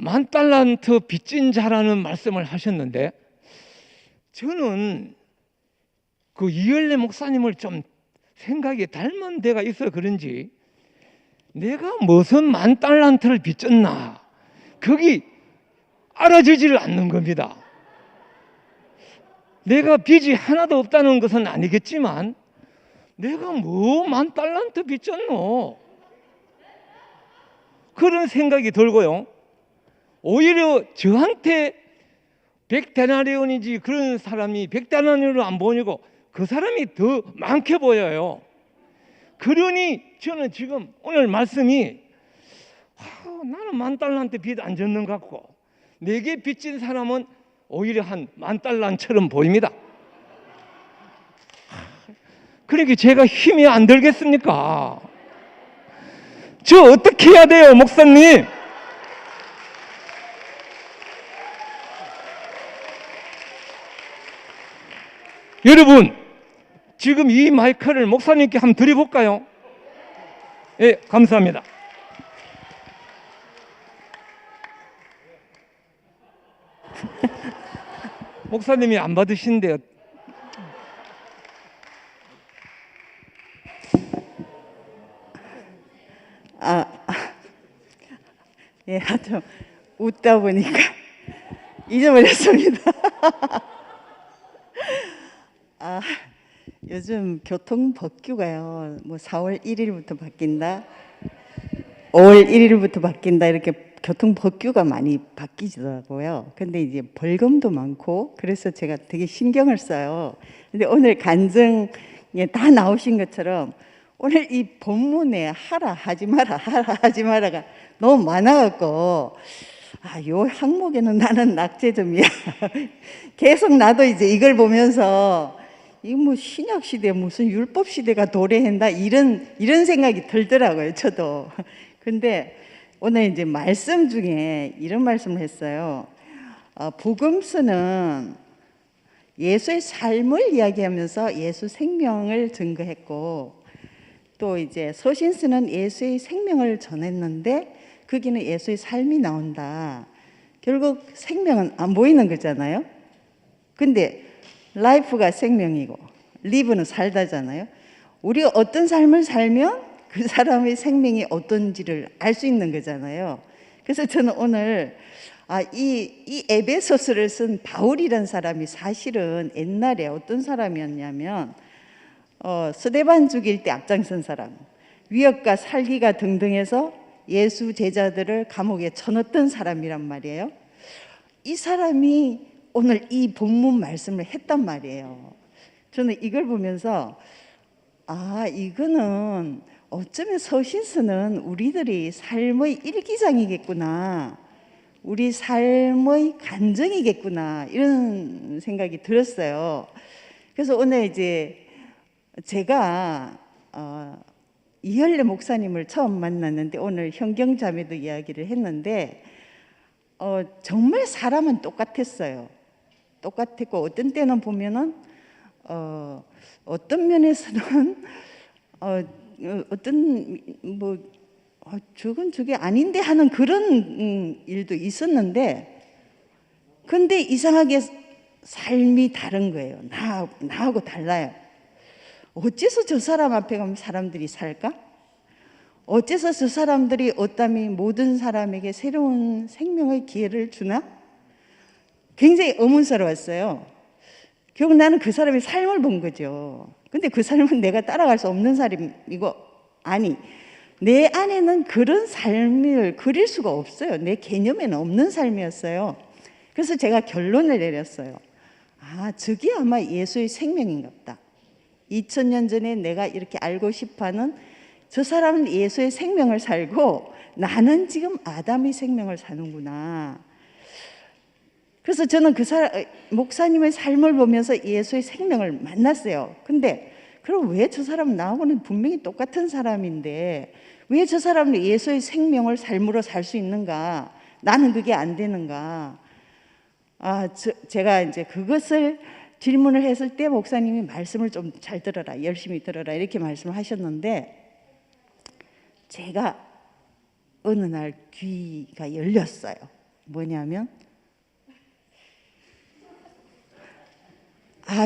10,000달란트 빚진 자라는 말씀을 하셨는데, 저는 그 이열래 목사님을 좀 생각이 닮은 데가 있어 그런지 내가 무슨 10,000달란트를 빚졌나 거기 알아지지를 않는 겁니다. 내가 빚이 하나도 없다는 것은 아니겠지만 내가 뭐 10,000달란트 빚졌노, 그런 생각이 들고요. 오히려 저한테 100데나리온이지 그런 사람이 100데나리온을 안 보이고 그 사람이 더 많게 보여요. 그러니 저는 지금 오늘 말씀이 나는 10,000달란트 빚 안 졌는 것 같고 내게 빚진 사람은 오히려 한 10,000달란트처럼 보입니다. 그러니까 제가 힘이 안 들겠습니까? 저 어떻게 해야 돼요, 목사님? 여러분, 지금 이 마이크를 목사님께 한번 드려볼까요? 예, 감사합니다. 목사님이 안 받으신대요. 예, 좀 웃다 보니까 잊어버렸습니다. 요즘 교통 법규가요, 뭐 4월 1일부터 바뀐다, 5월 1일부터 바뀐다, 이렇게 교통 법규가 많이 바뀌더라고요. 근데 이제 벌금도 많고 그래서 제가 되게 신경을 써요. 근데 오늘 간증에 다 나오신 것처럼 오늘 이 본문에 하라 하지 마라 하라 하지 마라가 너무 많아갖고 요 항목에는 나는 낙제점이야. 계속 나도 이제 이걸 보면서 이거 뭐 신약 시대 무슨 율법 시대가 도래한다 이런 생각이 들더라고요, 저도. 근데 오늘 이제 말씀 중에 이런 말씀을 했어요. 복음서는 예수의 삶을 이야기하면서 예수 생명을 증거했고, 또 이제 소신스는 예수의 생명을 전했는데 거기는 예수의 삶이 나온다. 결국 생명은 안 보이는 거잖아요. 근데 라이프가 생명이고 리브는 살다잖아요. 우리가 어떤 삶을 살면 그 사람의 생명이 어떤지를 알 수 있는 거잖아요. 그래서 저는 오늘 이 에베소서를 쓴 바울이라는 사람이 사실은 옛날에 어떤 사람이었냐면 스데반 죽일 때 앞장선 사람, 위협과 살기가 등등해서 예수 제자들을 감옥에 쳐넣었던 사람이란 말이에요. 이 사람이 오늘 이 본문 말씀을 했단 말이에요. 저는 이걸 보면서 이거는 어쩌면 서신서는 우리들이 삶의 일기장이겠구나, 우리 삶의 간증이겠구나, 이런 생각이 들었어요. 그래서 오늘 이제 제가 이현래 목사님을 처음 만났는데 오늘 현경자매도 이야기를 했는데 정말 사람은 똑같았어요. 똑같았고 어떤 때는 보면은 어떤 면에서는 어떤 저건 저게 아닌데 하는 그런 일도 있었는데, 근데 이상하게 삶이 다른 거예요. 나하고 달라요. 어째서 저 사람 앞에 가면 사람들이 살까? 어째서 저 사람들이 어땀이 모든 사람에게 새로운 생명의 기회를 주나? 굉장히 의문스러웠어요. 결국 나는 그 사람의 삶을 본 거죠. 근데 그 삶은 내가 따라갈 수 없는 삶이고, 내 안에는 그런 삶을 그릴 수가 없어요. 내 개념에는 없는 삶이었어요. 그래서 제가 결론을 내렸어요. 저게 아마 예수의 생명인가 보다. 2000년 전에 내가 이렇게 알고 싶어하는 저 사람은 예수의 생명을 살고 나는 지금 아담의 생명을 사는구나. 그래서 저는 목사님의 삶을 보면서 예수의 생명을 만났어요. 근데 그럼 왜 저 사람은 나하고는 분명히 똑같은 사람인데 왜 저 사람은 예수의 생명을 삶으로 살 수 있는가? 나는 그게 안 되는가? 제가 이제 그것을 질문을 했을 때 목사님이 말씀을 좀 잘 들어라, 열심히 들어라, 이렇게 말씀을 하셨는데, 제가 어느 날 귀가 열렸어요. 뭐냐면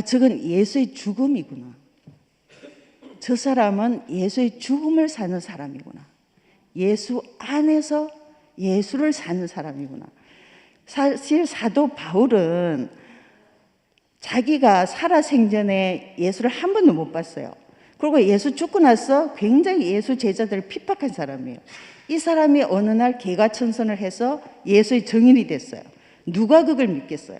저건 예수의 죽음이구나. 저 사람은 예수의 죽음을 사는 사람이구나. 예수 안에서 예수를 사는 사람이구나. 사실 사도 바울은 자기가 살아생전에 예수를 한 번도 못 봤어요. 그리고 예수 죽고 나서 굉장히 예수 제자들을 핍박한 사람이에요. 이 사람이 어느 날 개가천선을 해서 예수의 증인이 됐어요. 누가 그걸 믿겠어요?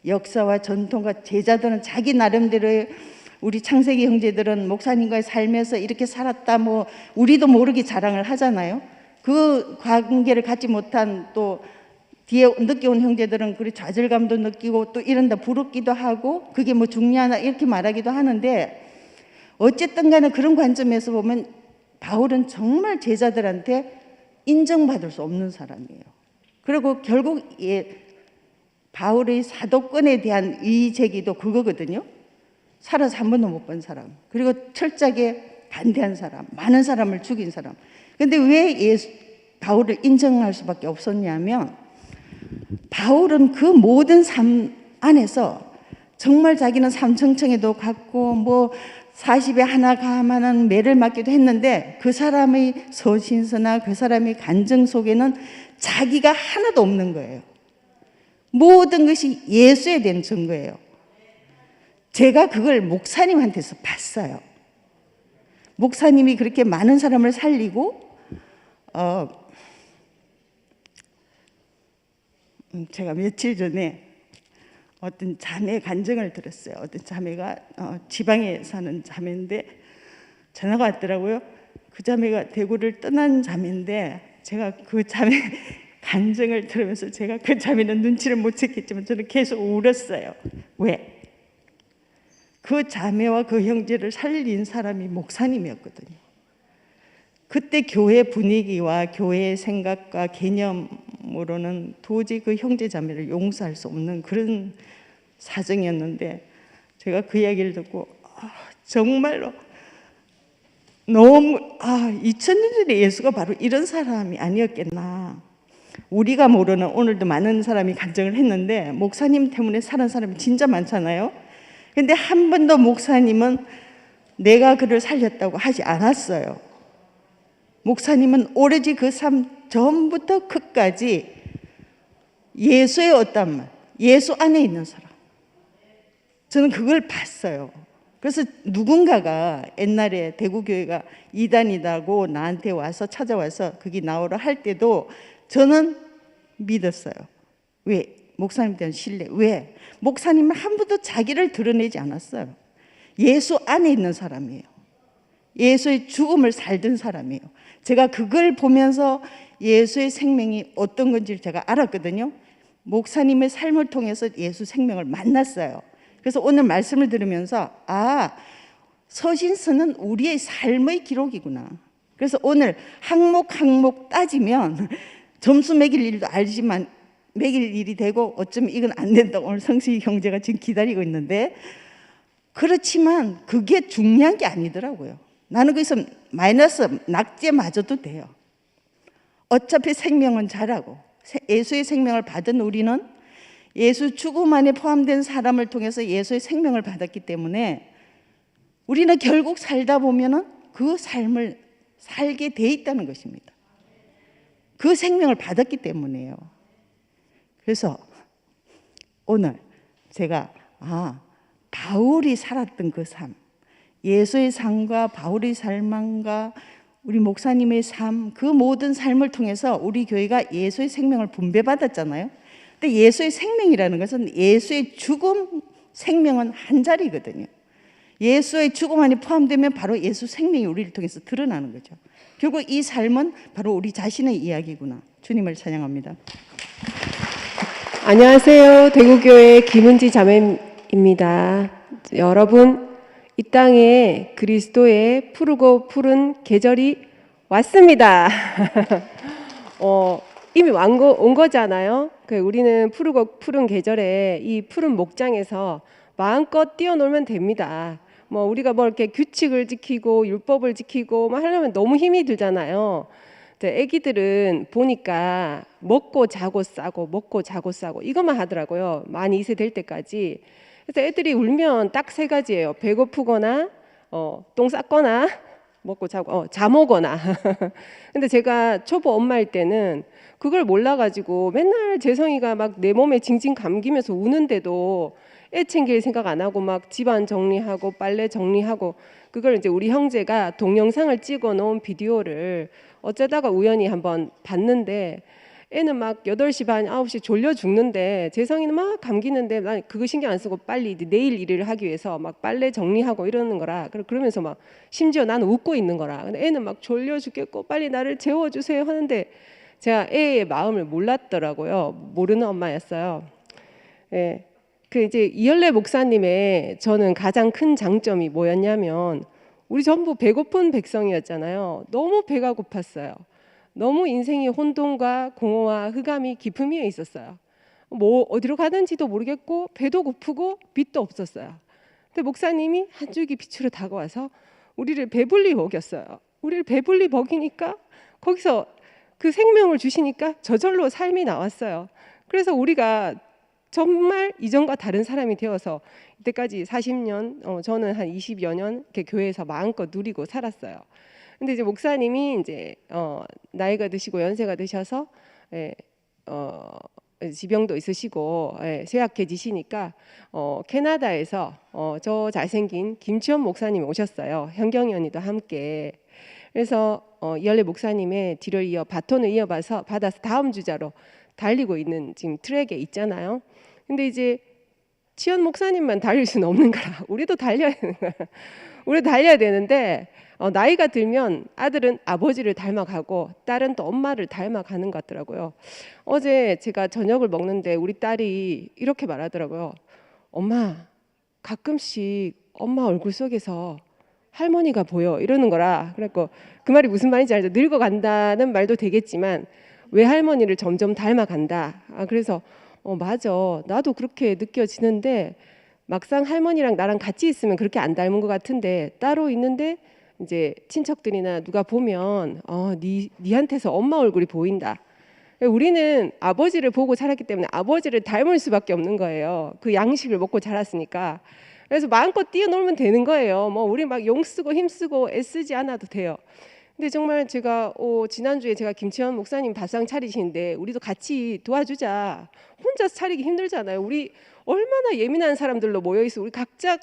역사와 전통과 제자들은 자기 나름대로의, 우리 창세기 형제들은 목사님과의 삶에서 이렇게 살았다, 우리도 모르게 자랑을 하잖아요. 그 관계를 갖지 못한 또 뒤에 늦게 온 형제들은 그리 좌절감도 느끼고 또 이런다 부럽기도 하고, 그게 중요하나 이렇게 말하기도 하는데, 어쨌든 간에 그런 관점에서 보면 바울은 정말 제자들한테 인정받을 수 없는 사람이에요. 그리고 결국 바울의 사도권에 대한 이의제기도 그거거든요. 살아서 한 번도 못 본 사람, 그리고 철저하게 반대한 사람, 많은 사람을 죽인 사람. 근데 왜 바울을 인정할 수밖에 없었냐면, 바울은 그 모든 삶 안에서 정말 자기는 삼청청에도 갔고 40에 하나 가만한 매를 맞기도 했는데, 그 사람의 서신서나 그 사람의 간증 속에는 자기가 하나도 없는 거예요. 모든 것이 예수에 대한 증거예요. 제가 그걸 목사님한테서 봤어요. 목사님이 그렇게 많은 사람을 살리고, 제가 며칠 전에 어떤 자매 간증을 들었어요. 어떤 자매가 지방에 사는 자매인데 전화가 왔더라고요. 그 자매가 대구를 떠난 자매인데, 제가 그 자매 간증을 들으면서 제가 그 자매는 눈치를 못 챘겠지만 저는 계속 울었어요. 왜? 그 자매와 그 형제를 살린 사람이 목사님이었거든요. 그때 교회 분위기와 교회의 생각과 개념으로는 도저히 그 형제 자매를 용서할 수 없는 그런 사정이었는데 제가 그 이야기를 듣고 정말로 너무 2000년 전에 예수가 바로 이런 사람이 아니었겠나. 우리가 모르는 오늘도 많은 사람이 간증을 했는데 목사님 때문에 사는 사람이 진짜 많잖아요. 근데 한 번도 목사님은 내가 그를 살렸다고 하지 않았어요. 목사님은 오로지 그 삶 전부터 끝까지 예수의 어떤 말, 예수 안에 있는 사람. 저는 그걸 봤어요. 그래서 누군가가 옛날에 대구교회가 이단이다고 나한테 와서 찾아와서 거기 나오라 할 때도 저는 믿었어요. 왜? 목사님에 대한 신뢰. 왜? 목사님은 한 번도 자기를 드러내지 않았어요. 예수 안에 있는 사람이에요. 예수의 죽음을 살던 사람이에요. 제가 그걸 보면서 예수의 생명이 어떤 건지를 제가 알았거든요. 목사님의 삶을 통해서 예수 생명을 만났어요. 그래서 오늘 말씀을 들으면서 서신서는 우리의 삶의 기록이구나. 그래서 오늘 항목 따지면 점수 매길 일도 알지만 매길 일이 되고 어쩌면 이건 안 된다고 오늘 성식이 형제가 지금 기다리고 있는데, 그렇지만 그게 중요한 게 아니더라고요. 나는 거기서 마이너스 낙제 맞아도 돼요. 어차피 생명은 자라고 예수의 생명을 받은 우리는 예수 죽음 안에 포함된 사람을 통해서 예수의 생명을 받았기 때문에 우리는 결국 살다 보면은 그 삶을 살게 돼 있다는 것입니다. 그 생명을 받았기 때문에요. 그래서 오늘 제가 바울이 살았던 그 삶, 예수의 삶과 바울의 삶과 우리 목사님의 삶, 그 모든 삶을 통해서 우리 교회가 예수의 생명을 분배받았잖아요. 근데 예수의 생명이라는 것은 예수의 죽음, 생명은 한 자리거든요. 예수의 죽음 안에 포함되면 바로 예수 생명이 우리를 통해서 드러나는 거죠. 결국 이 삶은 바로 우리 자신의 이야기구나. 주님을 찬양합니다. 안녕하세요. 대구교회 김은지 자매입니다. 여러분, 이 땅에 그리스도의 푸르고 푸른 계절이 왔습니다. 이미 온 거잖아요. 우리는 푸르고 푸른 계절에 이 푸른 목장에서 마음껏 뛰어놀면 됩니다. 우리가 이렇게 규칙을 지키고 율법을 지키고 하려면 너무 힘이 들잖아요. 애기들은 보니까 먹고 자고 싸고 이것만 하더라고요. 만 2세 될 때까지. 그래서 애들이 울면 딱 3가지예요. 배고프거나 똥 쌌거나 먹고 자고 잠 오거나. 근데 제가 초보 엄마일 때는 그걸 몰라가지고 맨날 재성이가 막 내 몸에 징징 감기면서 우는데도 애 챙길 생각 안 하고 막 집안 정리하고 빨래 정리하고, 그걸 이제 우리 형제가 동영상을 찍어 놓은 비디오를 어쩌다가 우연히 한번 봤는데, 애는 막 8시 반, 9시 졸려 죽는데 재성이는 막 감기는데 난 그거 신경 안 쓰고 빨리 내일 일을 하기 위해서 막 빨래 정리하고 이러는 거라. 그러면서 막 심지어 나는 웃고 있는 거라. 근데 애는 막 졸려 죽겠고 빨리 나를 재워주세요 하는데 제가 애의 마음을 몰랐더라고요. 모르는 엄마였어요. 예. 이제 이열래 목사님의 저는 가장 큰 장점이 뭐였냐면, 우리 전부 배고픈 백성이었잖아요. 너무 배가 고팠어요. 너무 인생이 혼돈과 공허와 흑암이 깊은 위에 있었어요. 어디로 가는지도 모르겠고 배도 고프고 빛도 없었어요. 근데 목사님이 한 줄기 빛으로 다가와서 우리를 배불리 먹였어요. 우리를 배불리 먹이니까 거기서 그 생명을 주시니까 저절로 삶이 나왔어요. 그래서 우리가 정말 이전과 다른 사람이 되어서 이때까지 40년, 저는 한 20여 년 이렇게 교회에서 마음껏 누리고 살았어요. 근데 이제 목사님이 이제 나이가 드시고 연세가 드셔서 지병도 있으시고 쇠약해지시니까 캐나다에서 저 잘생긴 김치현 목사님이 오셨어요. 현경이 언니도 함께. 그래서 이열래 목사님의 뒤를 이어 바톤을 받아서 다음 주자로 달리고 있는 지금 트랙에 있잖아요. 근데 이제 치현 목사님만 달릴 수는 없는 거라 우리도 달려야 되는 거야. 우리도 달려야 되는데 나이가 들면 아들은 아버지를 닮아가고 딸은 또 엄마를 닮아가는 것 같더라고요. 어제 제가 저녁을 먹는데 우리 딸이 이렇게 말하더라고요. 엄마, 가끔씩 엄마 얼굴 속에서 할머니가 보여 이러는 거라. 그래서 그 말이 무슨 말인지 알죠? 늙어간다는 말도 되겠지만 외할머니를 점점 닮아간다. 그래서 맞아. 나도 그렇게 느껴지는데 막상 할머니랑 나랑 같이 있으면 그렇게 안 닮은 것 같은데 따로 있는데 이제 친척들이나 누가 보면 니한테서 엄마 얼굴이 보인다. 우리는 아버지를 보고 자랐기 때문에 아버지를 닮을 수밖에 없는 거예요. 그 양식을 먹고 자랐으니까. 그래서 마음껏 뛰어놀면 되는 거예요. 뭐 우리 막 용 쓰고 힘 쓰고 애쓰지 않아도 돼요. 근데 정말 제가 지난주에 제가 김치현 목사님 밥상 차리시는데 우리도 같이 도와주자. 혼자서 차리기 힘들잖아요. 우리 얼마나 예민한 사람들로 모여 있어. 우리 각자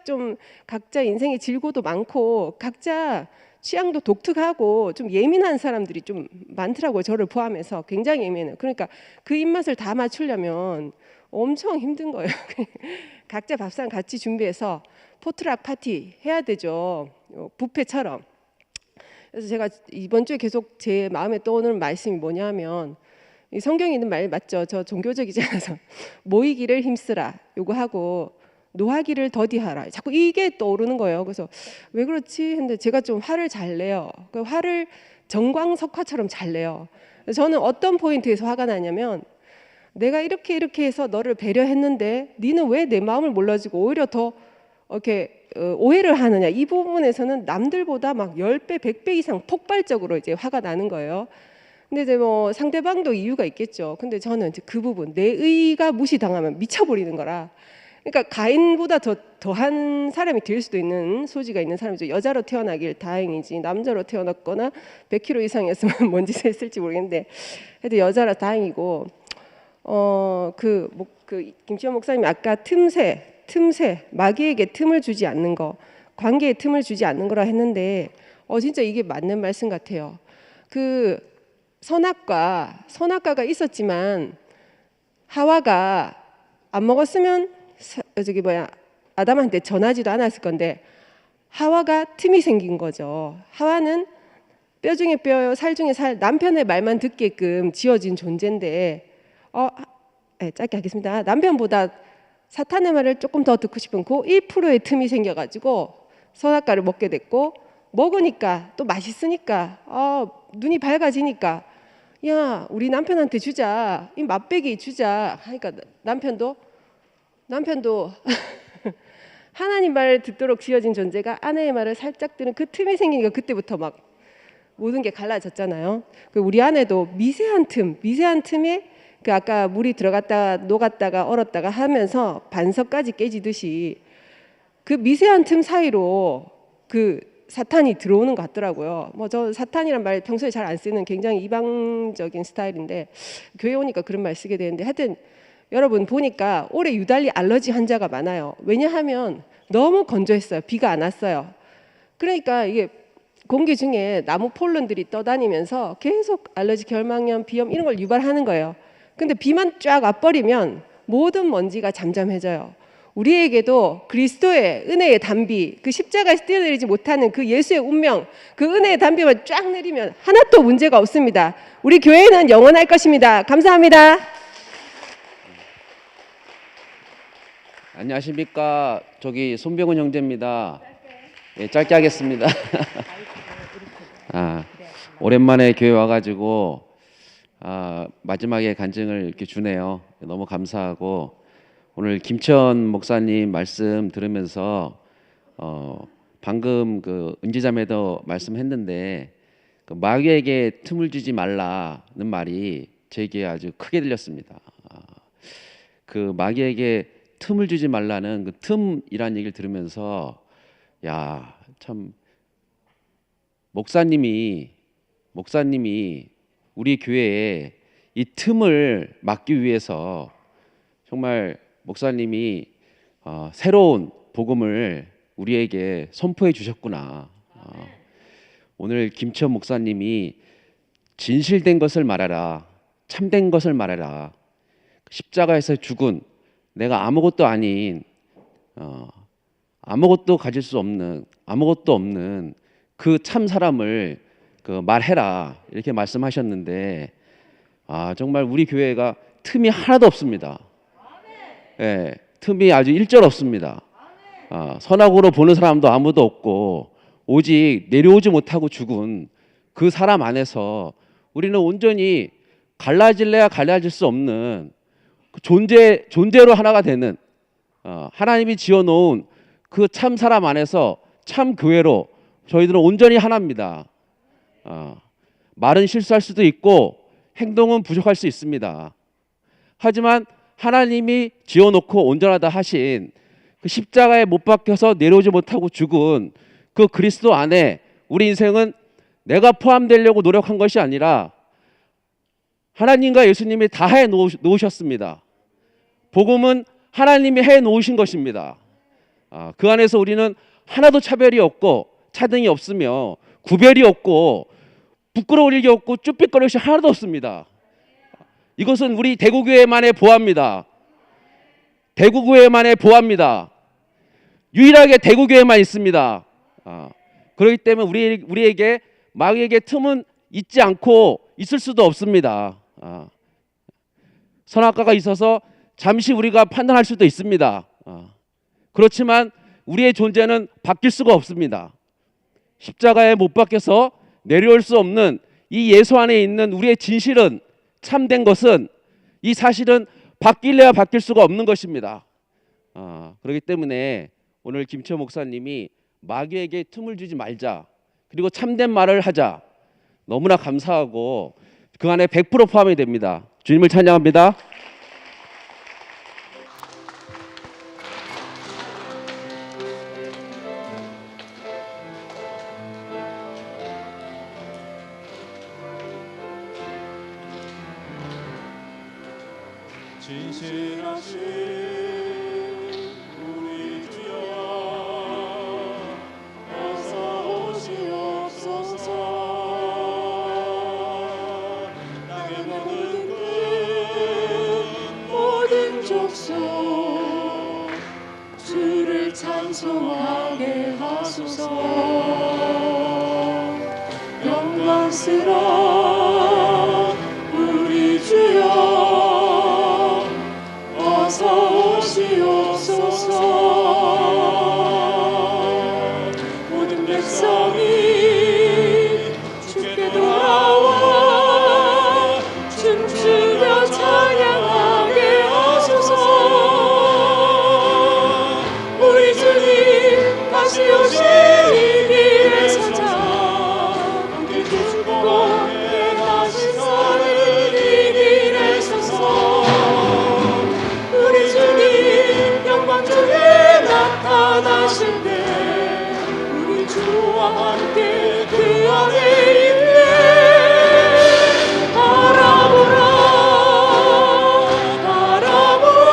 인생의 질고도 많고 각자 취향도 독특하고 좀 예민한 사람들이 좀 많더라고요. 저를 포함해서 굉장히 예민해요. 그러니까 그 입맛을 다 맞추려면 엄청 힘든 거예요. 각자 밥상 같이 준비해서 포트락 파티 해야 되죠. 뷔페처럼. 그래서 제가 이번 주에 계속 제 마음에 떠오르는 말씀이 뭐냐면 이 성경에 있는 말 맞죠? 저 종교적이지 않아서 모이기를 힘쓰라 요거 하고 노하기를 더디하라. 자꾸 이게 떠오르는 거예요. 그래서 왜 그렇지 했는데 제가 좀 화를 잘 내요. 그 화를 정광석화처럼 잘 내요. 저는 어떤 포인트에서 화가 나냐면 내가 이렇게 해서 너를 배려했는데 니는 왜 내 마음을 몰라주고 오히려 더 이렇게 오해를 하느냐. 이 부분에서는 남들보다 막 10배, 100배 이상 폭발적으로 이제 화가 나는 거예요. 근데 이제 뭐 상대방도 이유가 있겠죠. 근데 저는 이제 그 부분, 내 의가 무시당하면 미쳐버리는 거라. 그러니까 가인보다 더한 사람이 될 수도 있는 소지가 있는 사람이죠. 여자로 태어나길 다행이지 남자로 태어났거나 100kg 이상이었으면 뭔 짓을 했을지 모르겠는데 하여튼 여자라 다행이고 그 김치현 목사님이 아까 틈새 마귀에게 틈을 주지 않는 거, 관계에 틈을 주지 않는 거라 했는데 진짜 이게 맞는 말씀 같아요. 그 선악과가 있었지만 하와가 안 먹었으면 아담한테 전하지도 않았을 건데 하와가 틈이 생긴 거죠. 하와는 뼈 중에 뼈요 살 중에 살, 남편의 말만 듣게끔 지어진 존재인데 짧게 하겠습니다. 남편보다 사탄의 말을 조금 더 듣고 싶은 그 1%의 틈이 생겨가지고 선악과를 먹게 됐고 먹으니까 또 맛있으니까 눈이 밝아지니까 야 우리 남편한테 주자, 이 맛배기 주자 하니까 남편도 하나님 말을 듣도록 지어진 존재가 아내의 말을 살짝 들은 그 틈이 생기니까 그때부터 막 모든 게 갈라졌잖아요. 우리 아내도 미세한 틈에 그 아까 물이 들어갔다가 녹았다가 얼었다가 하면서 반석까지 깨지듯이 그 미세한 틈 사이로 그 사탄이 들어오는 것 같더라고요. 뭐 저 사탄이란 말 평소에 잘 안 쓰는 굉장히 이방적인 스타일인데 교회 오니까 그런 말 쓰게 되는데 하여튼 여러분 보니까 올해 유달리 알러지 환자가 많아요. 왜냐하면 너무 건조했어요. 비가 안 왔어요. 그러니까 이게 공기 중에 나무 폴른들이 떠다니면서 계속 알러지, 결막염, 비염 이런 걸 유발하는 거예요. 근데 비만 쫙 와버리면 모든 먼지가 잠잠해져요. 우리에게도 그리스도의 은혜의 단비, 그 십자가에서 뛰어내리지 못하는 그 예수의 운명, 그 은혜의 단비만 쫙 내리면 하나도 문제가 없습니다. 우리 교회는 영원할 것입니다. 감사합니다. 안녕하십니까. 저기 손병훈 형제입니다. 예, 짧게 하겠습니다. 오랜만에 교회 와가지고 마지막에 간증을 이렇게 주네요. 너무 감사하고 오늘 김치현 목사님 말씀 들으면서 방금 그 은지자매도 말씀했는데 그 마귀에게 틈을 주지 말라는 말이 제게 아주 크게 들렸습니다. 그 마귀에게 틈을 주지 말라는 그 틈이라는 얘기를 들으면서 야, 참 목사님이 우리 교회에 이 틈을 막기 위해서 정말 목사님이 새로운 복음을 우리에게 선포해 주셨구나. 오늘 김치현 목사님이 진실된 것을 말하라, 참된 것을 말하라. 십자가에서 죽은 내가 아무것도 아닌 아무것도 가질 수 없는 아무것도 없는 그 참 사람을 그 말해라 이렇게 말씀하셨는데 정말 우리 교회가 틈이 하나도 없습니다. 예, 틈이 아주 일절 없습니다. 선악으로 보는 사람도 아무도 없고 오직 내려오지 못하고 죽은 그 사람 안에서 우리는 온전히 갈라질래야 갈라질 수 없는 존재로 하나가 되는 하나님이 지어놓은 그 참 사람 안에서 참 교회로 저희들은 온전히 하나입니다. 말은 실수할 수도 있고 행동은 부족할 수 있습니다. 하지만 하나님이 지어놓고 온전하다 하신 그 십자가에 못 박혀서 내려오지 못하고 죽은 그 그리스도 안에 우리 인생은 내가 포함되려고 노력한 것이 아니라 하나님과 예수님이 다 해 놓으셨습니다. 복음은 하나님이 해 놓으신 것입니다. 그 안에서 우리는 하나도 차별이 없고 차등이 없으며 구별이 없고 부끄러울 일이 없고 쭈삣거릴 것이 하나도 없습니다. 이것은 우리 대구교회만의 보화입니다. 대구교회만의 보화입니다. 유일하게 대구교회만 있습니다. 그렇기 때문에 우리에게 마귀에게 틈은 있지 않고 있을 수도 없습니다. 선악과가 있어서 잠시 우리가 판단할 수도 있습니다. 그렇지만 우리의 존재는 바뀔 수가 없습니다. 십자가에 못 박혀서 내려올 수 없는 이 예수 안에 있는 우리의 진실은, 참된 것은, 이 사실은 바뀔래야 바뀔 수가 없는 것입니다. 그렇기 때문에 오늘 김치호 목사님이 마귀에게 틈을 주지 말자, 그리고 참된 말을 하자, 너무나 감사하고 그 안에 100% 포함이 됩니다. 주님을 찬양합니다. 진실하신 우리 주여 어서 오시옵소서. 땅의 모든 끝 모든 족속 주를 찬송하게 하소서. 영광스러운 우리 주여 어서 오시옵소서. 모든 백성이 주께 돌아와 춤추며 찬양하게 하소서. 우리 주님 다시 오실 이 길에 서자. 함께 죽고 함께 다시 사는 이 길에 서서 우리 주님 영광 중에 나타나실 때 우리 주와 함께 그 안에 있네. 바라보라 바라보라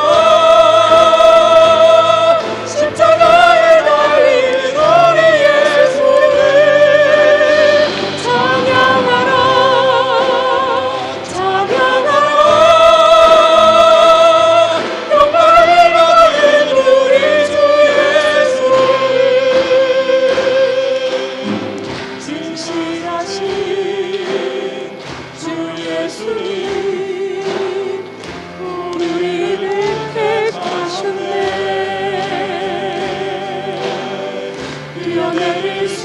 십자가에 달린 우리 예수를 찬양하라 찬양하라. 진실하신 주 예수님 우리를 택하셨네. 뛰어내릴 수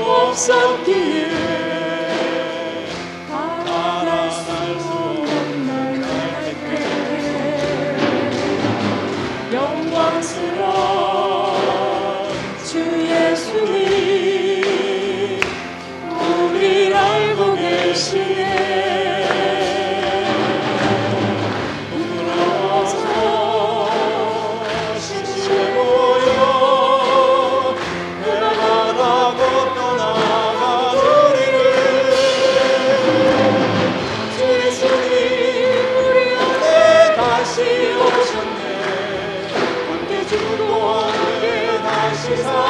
없었기에 바랄 수 없는 날께 영광스러운 주 예수님 우리를 알고 계시네. 부끄러워서 신세 모여 배반하고 떠나간 우리를 주 예수님 우리 안에 다시 오셨네. 함께 죽고 함께 다시 사